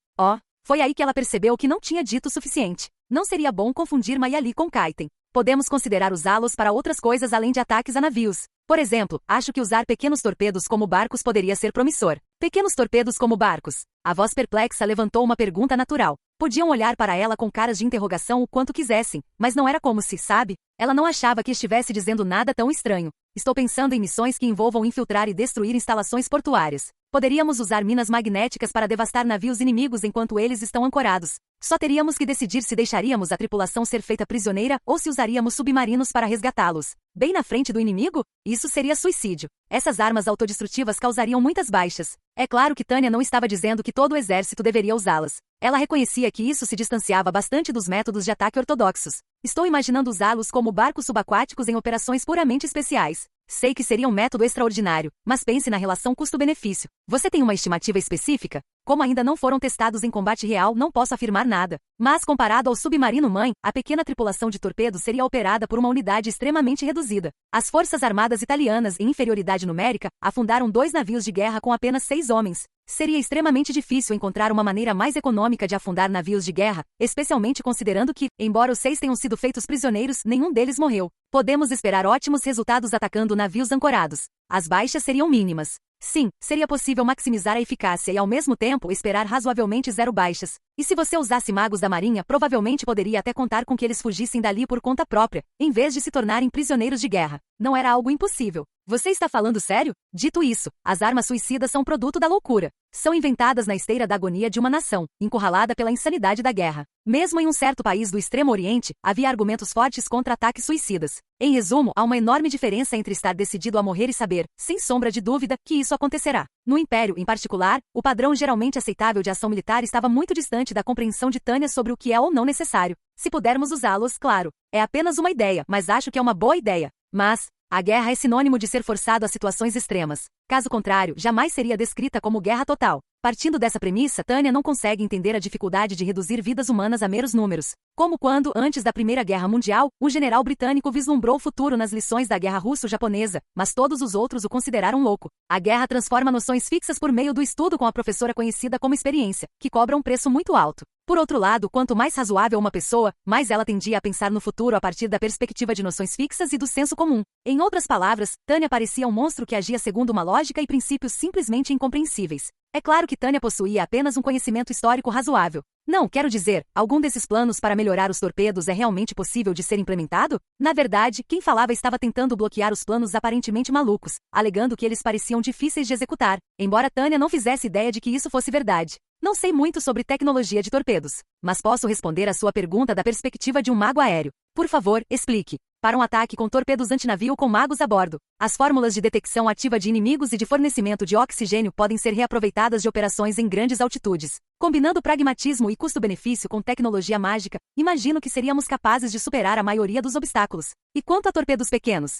Foi aí que ela percebeu que não tinha dito o suficiente. Não seria bom confundir Mayali com Kaiten. Podemos considerar usá-los para outras coisas além de ataques a navios. Por exemplo, acho que usar pequenos torpedos como barcos poderia ser promissor. Pequenos torpedos como barcos. A voz perplexa levantou uma pergunta natural. Podiam olhar para ela com caras de interrogação o quanto quisessem, mas não era como se, sabe? Ela não achava que estivesse dizendo nada tão estranho. Estou pensando em missões que envolvam infiltrar e destruir instalações portuárias. Poderíamos usar minas magnéticas para devastar navios inimigos enquanto eles estão ancorados. Só teríamos que decidir se deixaríamos a tripulação ser feita prisioneira ou se usaríamos submarinos para resgatá-los. Bem na frente do inimigo? Isso seria suicídio. Essas armas autodestrutivas causariam muitas baixas. É claro que Tânia não estava dizendo que todo o exército deveria usá-las. Ela reconhecia que isso se distanciava bastante dos métodos de ataque ortodoxos. Estou imaginando usá-los como barcos subaquáticos em operações puramente especiais. Sei que seria um método extraordinário, mas pense na relação custo-benefício. Você tem uma estimativa específica? Como ainda não foram testados em combate real, não posso afirmar nada. Mas comparado ao submarino-mãe, a pequena tripulação de torpedos seria operada por uma unidade extremamente reduzida. As forças armadas italianas, em inferioridade numérica, afundaram 2 navios de guerra com apenas 6 homens. Seria extremamente difícil encontrar uma maneira mais econômica de afundar navios de guerra, especialmente considerando que, embora os 6 tenham sido feitos prisioneiros, nenhum deles morreu. Podemos esperar ótimos resultados atacando navios ancorados. As baixas seriam mínimas. Sim, seria possível maximizar a eficácia e ao mesmo tempo esperar razoavelmente 0 baixas. E se você usasse magos da marinha, provavelmente poderia até contar com que eles fugissem dali por conta própria, em vez de se tornarem prisioneiros de guerra. Não era algo impossível. Você está falando sério? Dito isso, as armas suicidas são produto da loucura. São inventadas na esteira da agonia de uma nação, encurralada pela insanidade da guerra. Mesmo em um certo país do Extremo Oriente, havia argumentos fortes contra ataques suicidas. Em resumo, há uma enorme diferença entre estar decidido a morrer e saber, sem sombra de dúvida, que isso acontecerá. No Império, em particular, o padrão geralmente aceitável de ação militar estava muito distante da compreensão de Tânia sobre o que é ou não necessário. Se pudermos usá-los, claro. É apenas uma ideia, mas acho que é uma boa ideia. Mas a guerra é sinônimo de ser forçado a situações extremas. Caso contrário, jamais seria descrita como guerra total. Partindo dessa premissa, Tânia não consegue entender a dificuldade de reduzir vidas humanas a meros números. Como quando, antes da Primeira Guerra Mundial, um general britânico vislumbrou o futuro nas lições da Guerra Russo-Japonesa, mas todos os outros o consideraram louco. A guerra transforma noções fixas por meio do estudo com a professora conhecida como experiência, que cobra um preço muito alto. Por outro lado, quanto mais razoável uma pessoa, mais ela tendia a pensar no futuro a partir da perspectiva de noções fixas e do senso comum. Em outras palavras, Tânia parecia um monstro que agia segundo uma lógica e princípios simplesmente incompreensíveis. É claro que Tânia possuía apenas um conhecimento histórico razoável. Não, quero dizer, algum desses planos para melhorar os torpedos é realmente possível de ser implementado? Na verdade, quem falava estava tentando bloquear os planos aparentemente malucos, alegando que eles pareciam difíceis de executar, embora Tânia não fizesse ideia de que isso fosse verdade. Não sei muito sobre tecnologia de torpedos, mas posso responder a sua pergunta da perspectiva de um mago aéreo. Por favor, explique. Para um ataque com torpedos antinavio com magos a bordo, as fórmulas de detecção ativa de inimigos e de fornecimento de oxigênio podem ser reaproveitadas de operações em grandes altitudes. Combinando pragmatismo e custo-benefício com tecnologia mágica, imagino que seríamos capazes de superar a maioria dos obstáculos. E quanto a torpedos pequenos?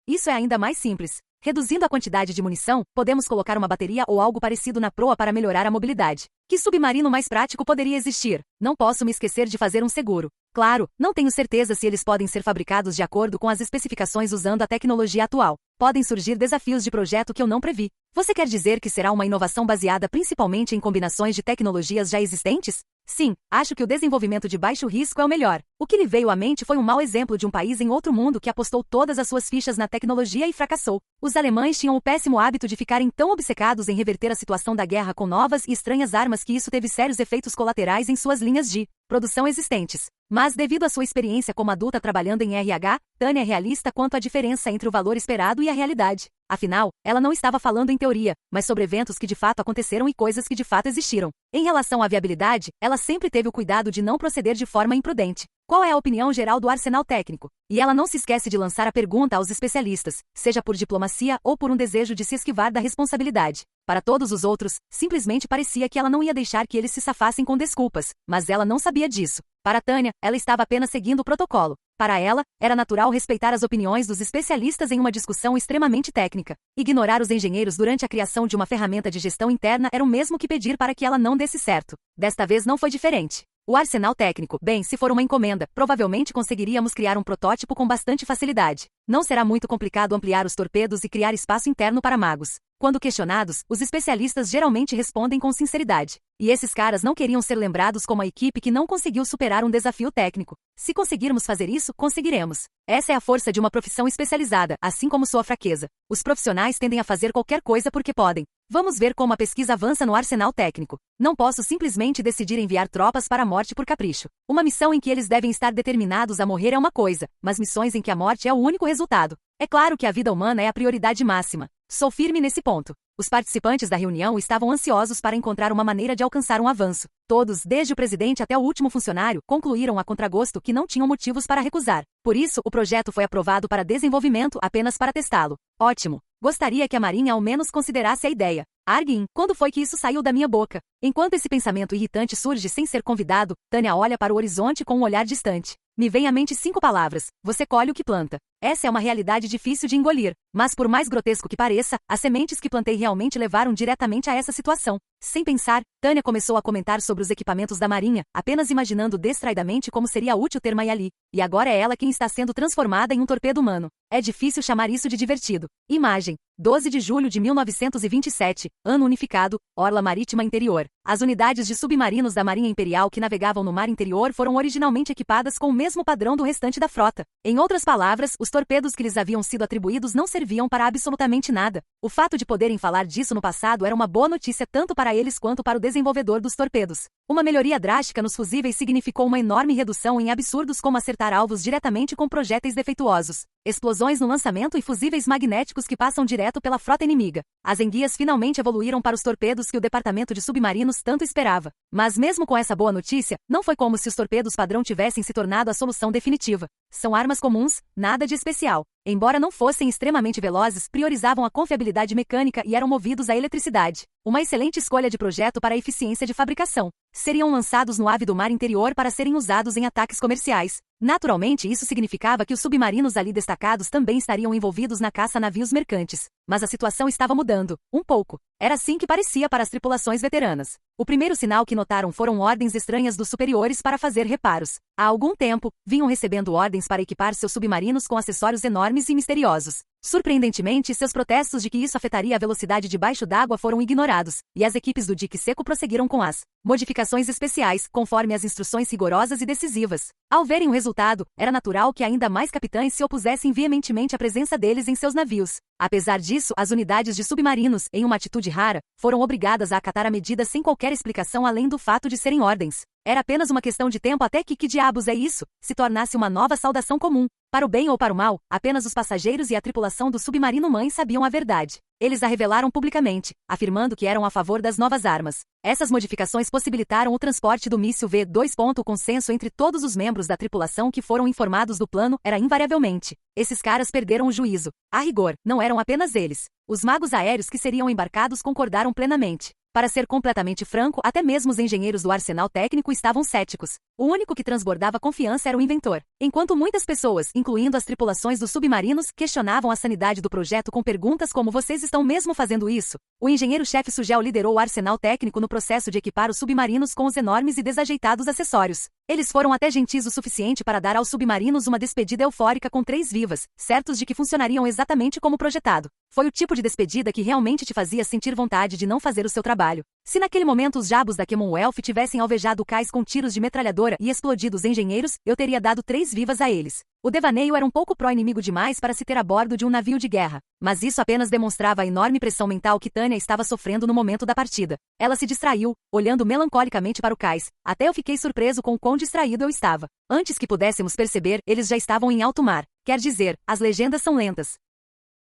Isso é ainda mais simples. Reduzindo a quantidade de munição, podemos colocar uma bateria ou algo parecido na proa para melhorar a mobilidade. Que submarino mais prático poderia existir? Não posso me esquecer de fazer um seguro. Claro, não tenho certeza se eles podem ser fabricados de acordo com as especificações usando a tecnologia atual. Podem surgir desafios de projeto que eu não previ. Você quer dizer que será uma inovação baseada principalmente em combinações de tecnologias já existentes? Sim, acho que o desenvolvimento de baixo risco é o melhor. O que lhe veio à mente foi um mau exemplo de um país em outro mundo que apostou todas as suas fichas na tecnologia e fracassou. Os alemães tinham o péssimo hábito de ficarem tão obcecados em reverter a situação da guerra com novas e estranhas armas que isso teve sérios efeitos colaterais em suas linhas de produção existentes. Mas, devido à sua experiência como adulta trabalhando em RH, Tânia é realista quanto à diferença entre o valor esperado e a realidade. Afinal, ela não estava falando em teoria, mas sobre eventos que de fato aconteceram e coisas que de fato existiram. Em relação à viabilidade, ela sempre teve o cuidado de não proceder de forma imprudente. Qual é a opinião geral do arsenal técnico? E ela não se esquece de lançar a pergunta aos especialistas, seja por diplomacia ou por um desejo de se esquivar da responsabilidade. Para todos os outros, simplesmente parecia que ela não ia deixar que eles se safassem com desculpas, mas ela não sabia disso. Para Tânia, ela estava apenas seguindo o protocolo. Para ela, era natural respeitar as opiniões dos especialistas em uma discussão extremamente técnica. Ignorar os engenheiros durante a criação de uma ferramenta de gestão interna era o mesmo que pedir para que ela não desse certo. Desta vez não foi diferente. O arsenal técnico, bem, se for uma encomenda, provavelmente conseguiríamos criar um protótipo com bastante facilidade. Não será muito complicado ampliar os torpedos e criar espaço interno para magos. Quando questionados, os especialistas geralmente respondem com sinceridade. E esses caras não queriam ser lembrados como a equipe que não conseguiu superar um desafio técnico. Se conseguirmos fazer isso, conseguiremos. Essa é a força de uma profissão especializada, assim como sua fraqueza. Os profissionais tendem a fazer qualquer coisa porque podem. Vamos ver como a pesquisa avança no arsenal técnico. Não posso simplesmente decidir enviar tropas para a morte por capricho. Uma missão em que eles devem estar determinados a morrer é uma coisa, mas missões em que a morte é o único resultado. É claro que a vida humana é a prioridade máxima. Sou firme nesse ponto. Os participantes da reunião estavam ansiosos para encontrar uma maneira de alcançar um avanço. Todos, desde o presidente até o último funcionário, concluíram a contragosto que não tinham motivos para recusar. Por isso, o projeto foi aprovado para desenvolvimento apenas para testá-lo. Ótimo. Gostaria que a Marinha ao menos considerasse a ideia. Arguin, quando foi que isso saiu da minha boca? Enquanto esse pensamento irritante surge sem ser convidado, Tânia olha para o horizonte com um olhar distante. Me vem à mente 5 palavras. Você colhe o que planta. Essa é uma realidade difícil de engolir. Mas por mais grotesco que pareça, as sementes que plantei realmente levaram diretamente a essa situação. Sem pensar, Tânia começou a comentar sobre os equipamentos da Marinha, apenas imaginando distraidamente como seria útil ter Mayali. E agora é ela quem está sendo transformada em um torpedo humano. É difícil chamar isso de divertido. Imagem. 12 de julho de 1927, ano unificado, Orla Marítima Interior. As unidades de submarinos da Marinha Imperial que navegavam no mar interior foram originalmente equipadas com o mesmo padrão do restante da frota. Em outras palavras, os torpedos que lhes haviam sido atribuídos não serviam para absolutamente nada. O fato de poderem falar disso no passado era uma boa notícia tanto para eles quanto para o desenvolvedor dos torpedos. Uma melhoria drástica nos fusíveis significou uma enorme redução em absurdos como acertar alvos diretamente com projéteis defeituosos, explosões no lançamento e fusíveis magnéticos que passam direto pela frota inimiga. As enguias finalmente evoluíram para os torpedos que o departamento de submarinos tanto esperava. Mas mesmo com essa boa notícia, não foi como se os torpedos padrão tivessem se tornado a solução definitiva. São armas comuns, nada de especial. Embora não fossem extremamente velozes, priorizavam a confiabilidade mecânica e eram movidos à eletricidade. Uma excelente escolha de projeto para a eficiência de fabricação. Seriam lançados no ávido mar interior para serem usados em ataques comerciais. Naturalmente, isso significava que os submarinos ali destacados também estariam envolvidos na caça a navios mercantes. Mas a situação estava mudando, um pouco. Era assim que parecia para as tripulações veteranas. O primeiro sinal que notaram foram ordens estranhas dos superiores para fazer reparos. Há algum tempo, vinham recebendo ordens para equipar seus submarinos com acessórios enormes e misteriosos. Surpreendentemente, seus protestos de que isso afetaria a velocidade debaixo d'água foram ignorados, e as equipes do dique seco prosseguiram com as modificações especiais, conforme as instruções rigorosas e decisivas. Ao verem o resultado, era natural que ainda mais capitães se opusessem veementemente à presença deles em seus navios. Apesar disso, as unidades de submarinos, em uma atitude rara, foram obrigadas a acatar a medida sem qualquer explicação além do fato de serem ordens. Era apenas uma questão de tempo até que diabos é isso se tornasse uma nova saudação comum. Para o bem ou para o mal, apenas os passageiros e a tripulação do submarino-mãe sabiam a verdade. Eles a revelaram publicamente, afirmando que eram a favor das novas armas. Essas modificações possibilitaram o transporte do míssil V2. O consenso entre todos os membros da tripulação que foram informados do plano era invariavelmente: esses caras perderam o juízo. A rigor, não eram apenas eles. Os magos aéreos que seriam embarcados concordaram plenamente. Para ser completamente franco, até mesmo os engenheiros do arsenal técnico estavam céticos. O único que transbordava confiança era o inventor. Enquanto muitas pessoas, incluindo as tripulações dos submarinos, questionavam a sanidade do projeto com perguntas como "vocês estão mesmo fazendo isso?", o engenheiro-chefe Sugel liderou o arsenal técnico no processo de equipar os submarinos com os enormes e desajeitados acessórios. Eles foram até gentis o suficiente para dar aos submarinos uma despedida eufórica com 3 vivas, certos de que funcionariam exatamente como projetado. Foi o tipo de despedida que realmente te fazia sentir vontade de não fazer o seu trabalho. Se naquele momento os jabos da Commonwealth tivessem alvejado o cais com tiros de metralhadora e explodido os engenheiros, eu teria dado 3 vivas a eles. O devaneio era um pouco pró-inimigo demais para se ter a bordo de um navio de guerra, mas isso apenas demonstrava a enorme pressão mental que Tânia estava sofrendo no momento da partida. Ela se distraiu, olhando melancolicamente para o cais, até eu fiquei surpreso com o quão distraído eu estava. Antes que pudéssemos perceber, eles já estavam em alto mar. Quer dizer, as legendas são lentas.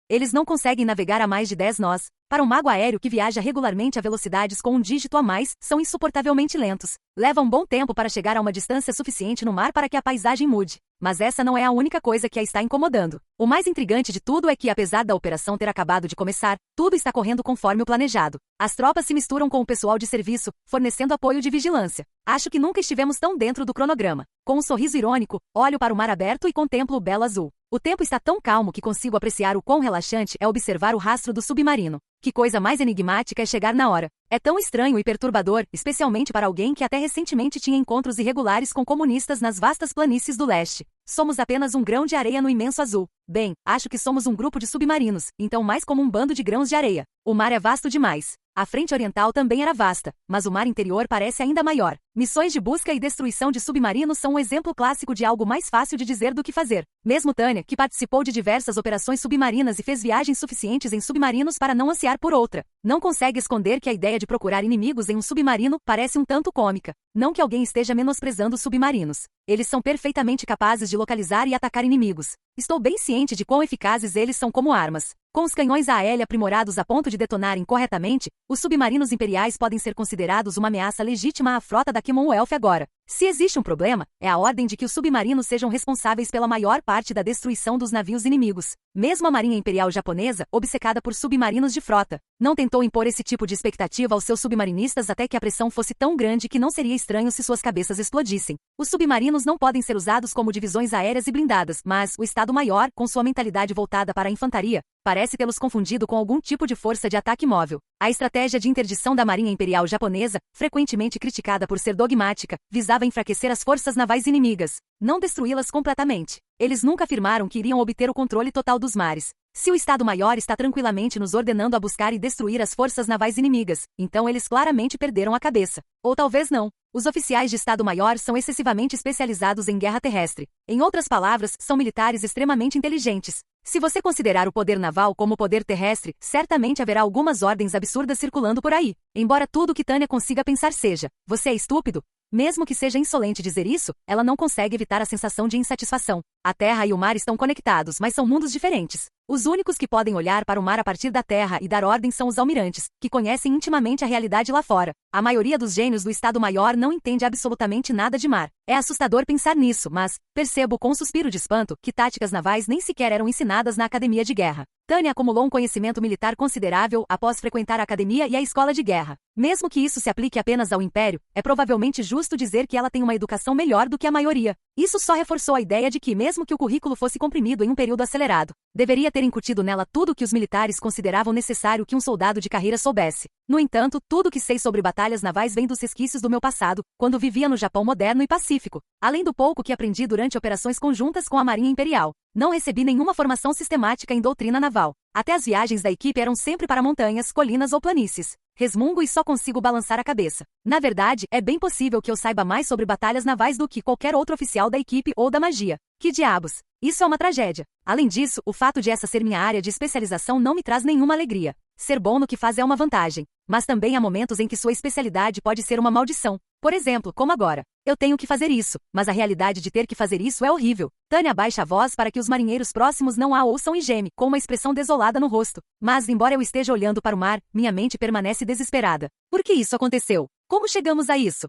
Eles não conseguem navegar a mais de 10 nós. Para um mago aéreo que viaja regularmente a velocidades com um dígito a mais, são insuportavelmente lentos. Leva um bom tempo para chegar a uma distância suficiente no mar para que a paisagem mude. Mas essa não é a única coisa que a está incomodando. O mais intrigante de tudo é que, apesar da operação ter acabado de começar, tudo está correndo conforme o planejado. As tropas se misturam com o pessoal de serviço, fornecendo apoio de vigilância. Acho que nunca estivemos tão dentro do cronograma. Com um sorriso irônico, olho para o mar aberto e contemplo o belo azul. O tempo está tão calmo que consigo apreciar o quão relaxante é observar o rastro do submarino. Que coisa mais enigmática é chegar na hora. É tão estranho e perturbador, especialmente para alguém que até recentemente tinha encontros irregulares com comunistas nas vastas planícies do leste. Somos apenas um grão de areia no imenso azul. Bem, acho que somos um grupo de submarinos, então mais como um bando de grãos de areia. O mar é vasto demais. A frente oriental também era vasta, mas o mar interior parece ainda maior. Missões de busca e destruição de submarinos são um exemplo clássico de algo mais fácil de dizer do que fazer. Mesmo Tânia, que participou de diversas operações submarinas e fez viagens suficientes em submarinos para não ansiar por outra, não consegue esconder que a ideia de procurar inimigos em um submarino parece um tanto cômica. Não que alguém esteja menosprezando os submarinos. Eles são perfeitamente capazes de localizar e atacar inimigos. Estou bem ciente de quão eficazes eles são como armas. Com os canhões a hélio aprimorados a ponto de detonarem corretamente, os submarinos imperiais podem ser considerados uma ameaça legítima à frota da Commonwealth agora. Se existe um problema, é a ordem de que os submarinos sejam responsáveis pela maior parte da destruição dos navios inimigos. Mesmo a Marinha Imperial Japonesa, obcecada por submarinos de frota, não tentou impor esse tipo de expectativa aos seus submarinistas até que a pressão fosse tão grande que não seria estranho se suas cabeças explodissem. Os submarinos não podem ser usados como divisões aéreas e blindadas, mas o Estado-Maior, com sua mentalidade voltada para a infantaria, parece tê-los confundido com algum tipo de força de ataque móvel. A estratégia de interdição da Marinha Imperial Japonesa, frequentemente criticada por ser dogmática, visava enfraquecer as forças navais inimigas, não destruí-las completamente. Eles nunca afirmaram que iriam obter o controle total dos mares. Se o Estado-Maior está tranquilamente nos ordenando a buscar e destruir as forças navais inimigas, então eles claramente perderam a cabeça. Ou talvez não. Os oficiais de Estado-Maior são excessivamente especializados em guerra terrestre. Em outras palavras, são militares extremamente inteligentes. Se você considerar o poder naval como poder terrestre, certamente haverá algumas ordens absurdas circulando por aí. Embora tudo que Tânia consiga pensar seja: você é estúpido? Mesmo que seja insolente dizer isso, ela não consegue evitar a sensação de insatisfação. A terra e o mar estão conectados, mas são mundos diferentes. Os únicos que podem olhar para o mar a partir da terra e dar ordem são os almirantes, que conhecem intimamente a realidade lá fora. A maioria dos gênios do Estado-Maior não entende absolutamente nada de mar. É assustador pensar nisso, mas percebo com um suspiro de espanto que táticas navais nem sequer eram ensinadas na academia de guerra. Tânia acumulou um conhecimento militar considerável após frequentar a academia e a escola de guerra. Mesmo que isso se aplique apenas ao Império, é provavelmente justo dizer que ela tem uma educação melhor do que a maioria. Isso só reforçou a ideia de que, mesmo que o currículo fosse comprimido em um período acelerado, deveria ter incutido nela tudo o que os militares consideravam necessário que um soldado de carreira soubesse. No entanto, tudo o que sei sobre batalhas navais vem dos resquícios do meu passado, quando vivia no Japão moderno e pacífico, além do pouco que aprendi durante operações conjuntas com a Marinha Imperial. Não recebi nenhuma formação sistemática em doutrina naval. Até as viagens da equipe eram sempre para montanhas, colinas ou planícies. Resmungo e só consigo balançar a cabeça. Na verdade, é bem possível que eu saiba mais sobre batalhas navais do que qualquer outro oficial da equipe ou da magia. Que diabos! Isso é uma tragédia. Além disso, o fato de essa ser minha área de especialização não me traz nenhuma alegria. Ser bom no que faz é uma vantagem, mas também há momentos em que sua especialidade pode ser uma maldição. Por exemplo, como agora. Eu tenho que fazer isso, mas a realidade de ter que fazer isso é horrível. Tânia baixa a voz para que os marinheiros próximos não a ouçam e geme, com uma expressão desolada no rosto. Mas, embora eu esteja olhando para o mar, minha mente permanece desesperada. Por que isso aconteceu? Como chegamos a isso?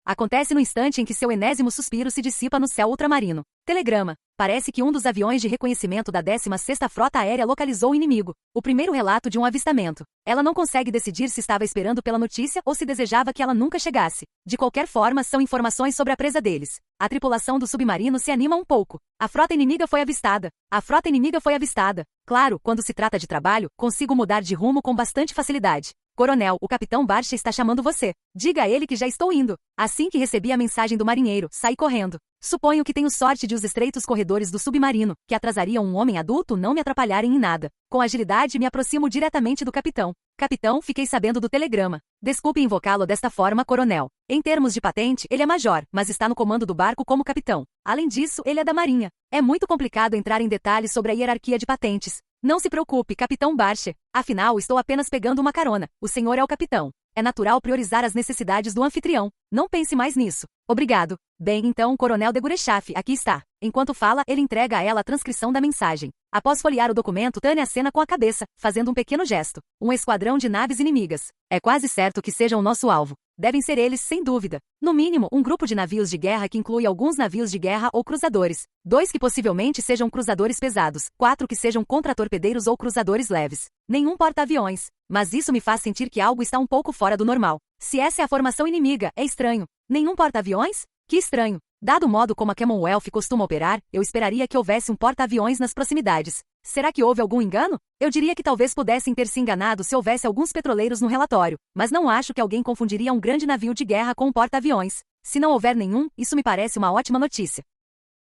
Acontece no instante em que seu enésimo suspiro se dissipa no céu ultramarino. Telegrama. Parece que um dos aviões de reconhecimento da 16ª Frota Aérea localizou o inimigo. O primeiro relato de um avistamento. Ela não consegue decidir se estava esperando pela notícia ou se desejava que ela nunca chegasse. De qualquer forma, são informações sobre a presa deles. A tripulação do submarino se anima um pouco. A frota inimiga foi avistada. A frota inimiga foi avistada. Claro, quando se trata de trabalho, consigo mudar de rumo com bastante facilidade. Coronel, o capitão Barche está chamando você. Diga a ele que já estou indo. Assim que recebi a mensagem do marinheiro, saí correndo. Suponho que tenho sorte de os estreitos corredores do submarino, que atrasariam um homem adulto, não me atrapalharem em nada. Com agilidade me aproximo diretamente do capitão. Capitão, fiquei sabendo do telegrama. Desculpe invocá-lo desta forma, coronel. Em termos de patente, ele é major, mas está no comando do barco como capitão. Além disso, ele é da marinha. É muito complicado entrar em detalhes sobre a hierarquia de patentes. Não se preocupe, capitão Barche. Afinal, estou apenas pegando uma carona. O senhor é o capitão. É natural priorizar as necessidades do anfitrião. Não pense mais nisso. Obrigado. Bem, então, coronel de Gurechaf, aqui está. Enquanto fala, ele entrega a ela a transcrição da mensagem. Após folhear o documento, Tânia acena com a cabeça, fazendo um pequeno gesto. Um esquadrão de naves inimigas. É quase certo que sejam o nosso alvo. Devem ser eles, sem dúvida. No mínimo, um grupo de navios de guerra que inclui alguns navios de guerra ou cruzadores. 2 que possivelmente sejam cruzadores pesados. 4 que sejam contra-torpedeiros ou cruzadores leves. Nenhum porta-aviões. Mas isso me faz sentir que algo está um pouco fora do normal. Se essa é a formação inimiga, é estranho. Nenhum porta-aviões? Que estranho. Dado o modo como a Commonwealth costuma operar, eu esperaria que houvesse um porta-aviões nas proximidades. Será que houve algum engano? Eu diria que talvez pudessem ter se enganado se houvesse alguns petroleiros no relatório, mas não acho que alguém confundiria um grande navio de guerra com um porta-aviões. Se não houver nenhum, isso me parece uma ótima notícia.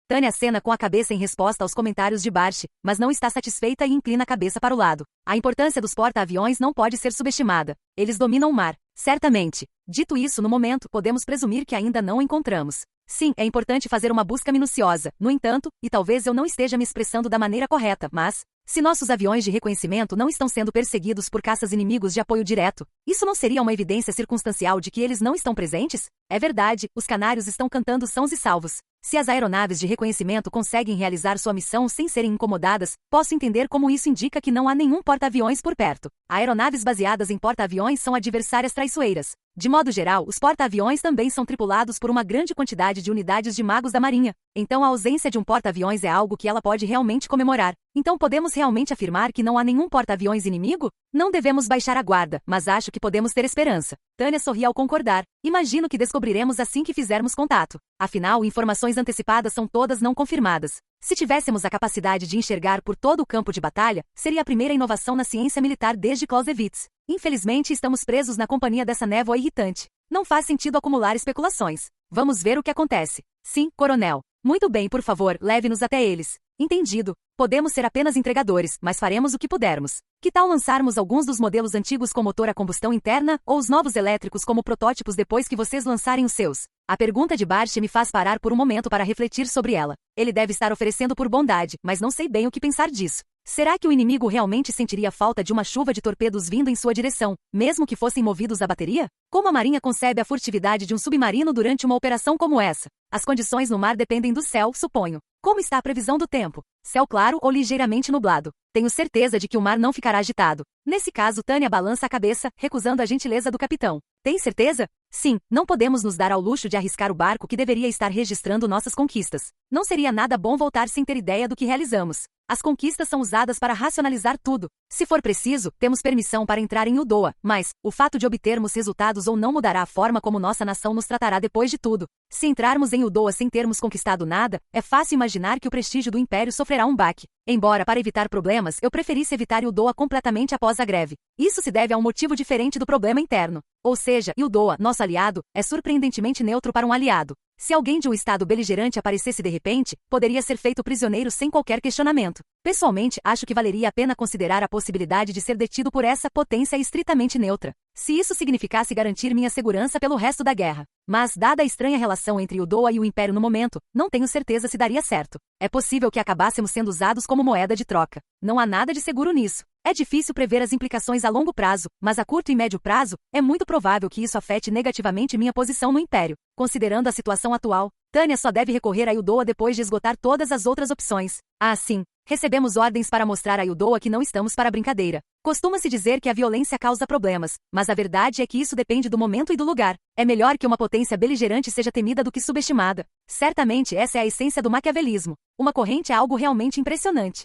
Tânia acena com a cabeça em resposta aos comentários de Barche, mas não está satisfeita e inclina a cabeça para o lado. A importância dos porta-aviões não pode ser subestimada. Eles dominam o mar. Certamente. Dito isso, no momento, podemos presumir que ainda não o encontramos. Sim, é importante fazer uma busca minuciosa. No entanto, e talvez eu não esteja me expressando da maneira correta, mas... se nossos aviões de reconhecimento não estão sendo perseguidos por caças inimigos de apoio direto, isso não seria uma evidência circunstancial de que eles não estão presentes? É verdade, os canários estão cantando sãos e salvos. Se as aeronaves de reconhecimento conseguem realizar sua missão sem serem incomodadas, posso entender como isso indica que não há nenhum porta-aviões por perto. Aeronaves baseadas em porta-aviões são adversárias traiçoeiras. De modo geral, os porta-aviões também são tripulados por uma grande quantidade de unidades de magos da Marinha. Então a ausência de um porta-aviões é algo que ela pode realmente comemorar. Então podemos realmente afirmar que não há nenhum porta-aviões inimigo? Não devemos baixar a guarda, mas acho que podemos ter esperança. Tânia sorri ao concordar. Imagino que descobriremos assim que fizermos contato. Afinal, informações antecipadas são todas não confirmadas. Se tivéssemos a capacidade de enxergar por todo o campo de batalha, seria a primeira inovação na ciência militar desde Clausewitz. Infelizmente, estamos presos na companhia dessa névoa irritante. Não faz sentido acumular especulações. Vamos ver o que acontece. Sim, coronel. Muito bem, por favor, leve-nos até eles. Entendido. Podemos ser apenas entregadores, mas faremos o que pudermos. Que tal lançarmos alguns dos modelos antigos com motor a combustão interna, ou os novos elétricos como protótipos depois que vocês lançarem os seus? A pergunta de Barche me faz parar por um momento para refletir sobre ela. Ele deve estar oferecendo por bondade, mas não sei bem o que pensar disso. Será que o inimigo realmente sentiria falta de uma chuva de torpedos vindo em sua direção, mesmo que fossem movidos a bateria? Como a Marinha concebe a furtividade de um submarino durante uma operação como essa? As condições no mar dependem do céu, suponho. Como está a previsão do tempo? Céu claro ou ligeiramente nublado? Tenho certeza de que o mar não ficará agitado. Nesse caso, Tânia balança a cabeça, recusando a gentileza do capitão. Tem certeza? Sim, não podemos nos dar ao luxo de arriscar o barco que deveria estar registrando nossas conquistas. Não seria nada bom voltar sem ter ideia do que realizamos. As conquistas são usadas para racionalizar tudo. Se for preciso, temos permissão para entrar em Udoa, mas o fato de obtermos resultados ou não mudará a forma como nossa nação nos tratará depois de tudo. Se entrarmos em Udoa sem termos conquistado nada, é fácil imaginar que o prestígio do Império sofrerá um baque. Embora, para evitar problemas, eu preferisse evitar Udoa completamente após a greve. Isso se deve a um motivo diferente do problema interno. Ou seja, Udoa, nosso aliado, é surpreendentemente neutro para um aliado. Se alguém de um estado beligerante aparecesse de repente, poderia ser feito prisioneiro sem qualquer questionamento. Pessoalmente, acho que valeria a pena considerar a possibilidade de ser detido por essa potência estritamente neutra. Se isso significasse garantir minha segurança pelo resto da guerra. Mas, dada a estranha relação entre Udoa e o Império no momento, não tenho certeza se daria certo. É possível que acabássemos sendo usados como moeda de troca. Não há nada de seguro nisso. É difícil prever as implicações a longo prazo, mas a curto e médio prazo, é muito provável que isso afete negativamente minha posição no Império. Considerando a situação atual, Tânia só deve recorrer a Yudoa depois de esgotar todas as outras opções. Assim, recebemos ordens para mostrar a Yudoa que não estamos para brincadeira. Costuma-se dizer que a violência causa problemas, mas a verdade é que isso depende do momento e do lugar. É melhor que uma potência beligerante seja temida do que subestimada. Certamente essa é a essência do maquiavelismo. Uma corrente é algo realmente impressionante.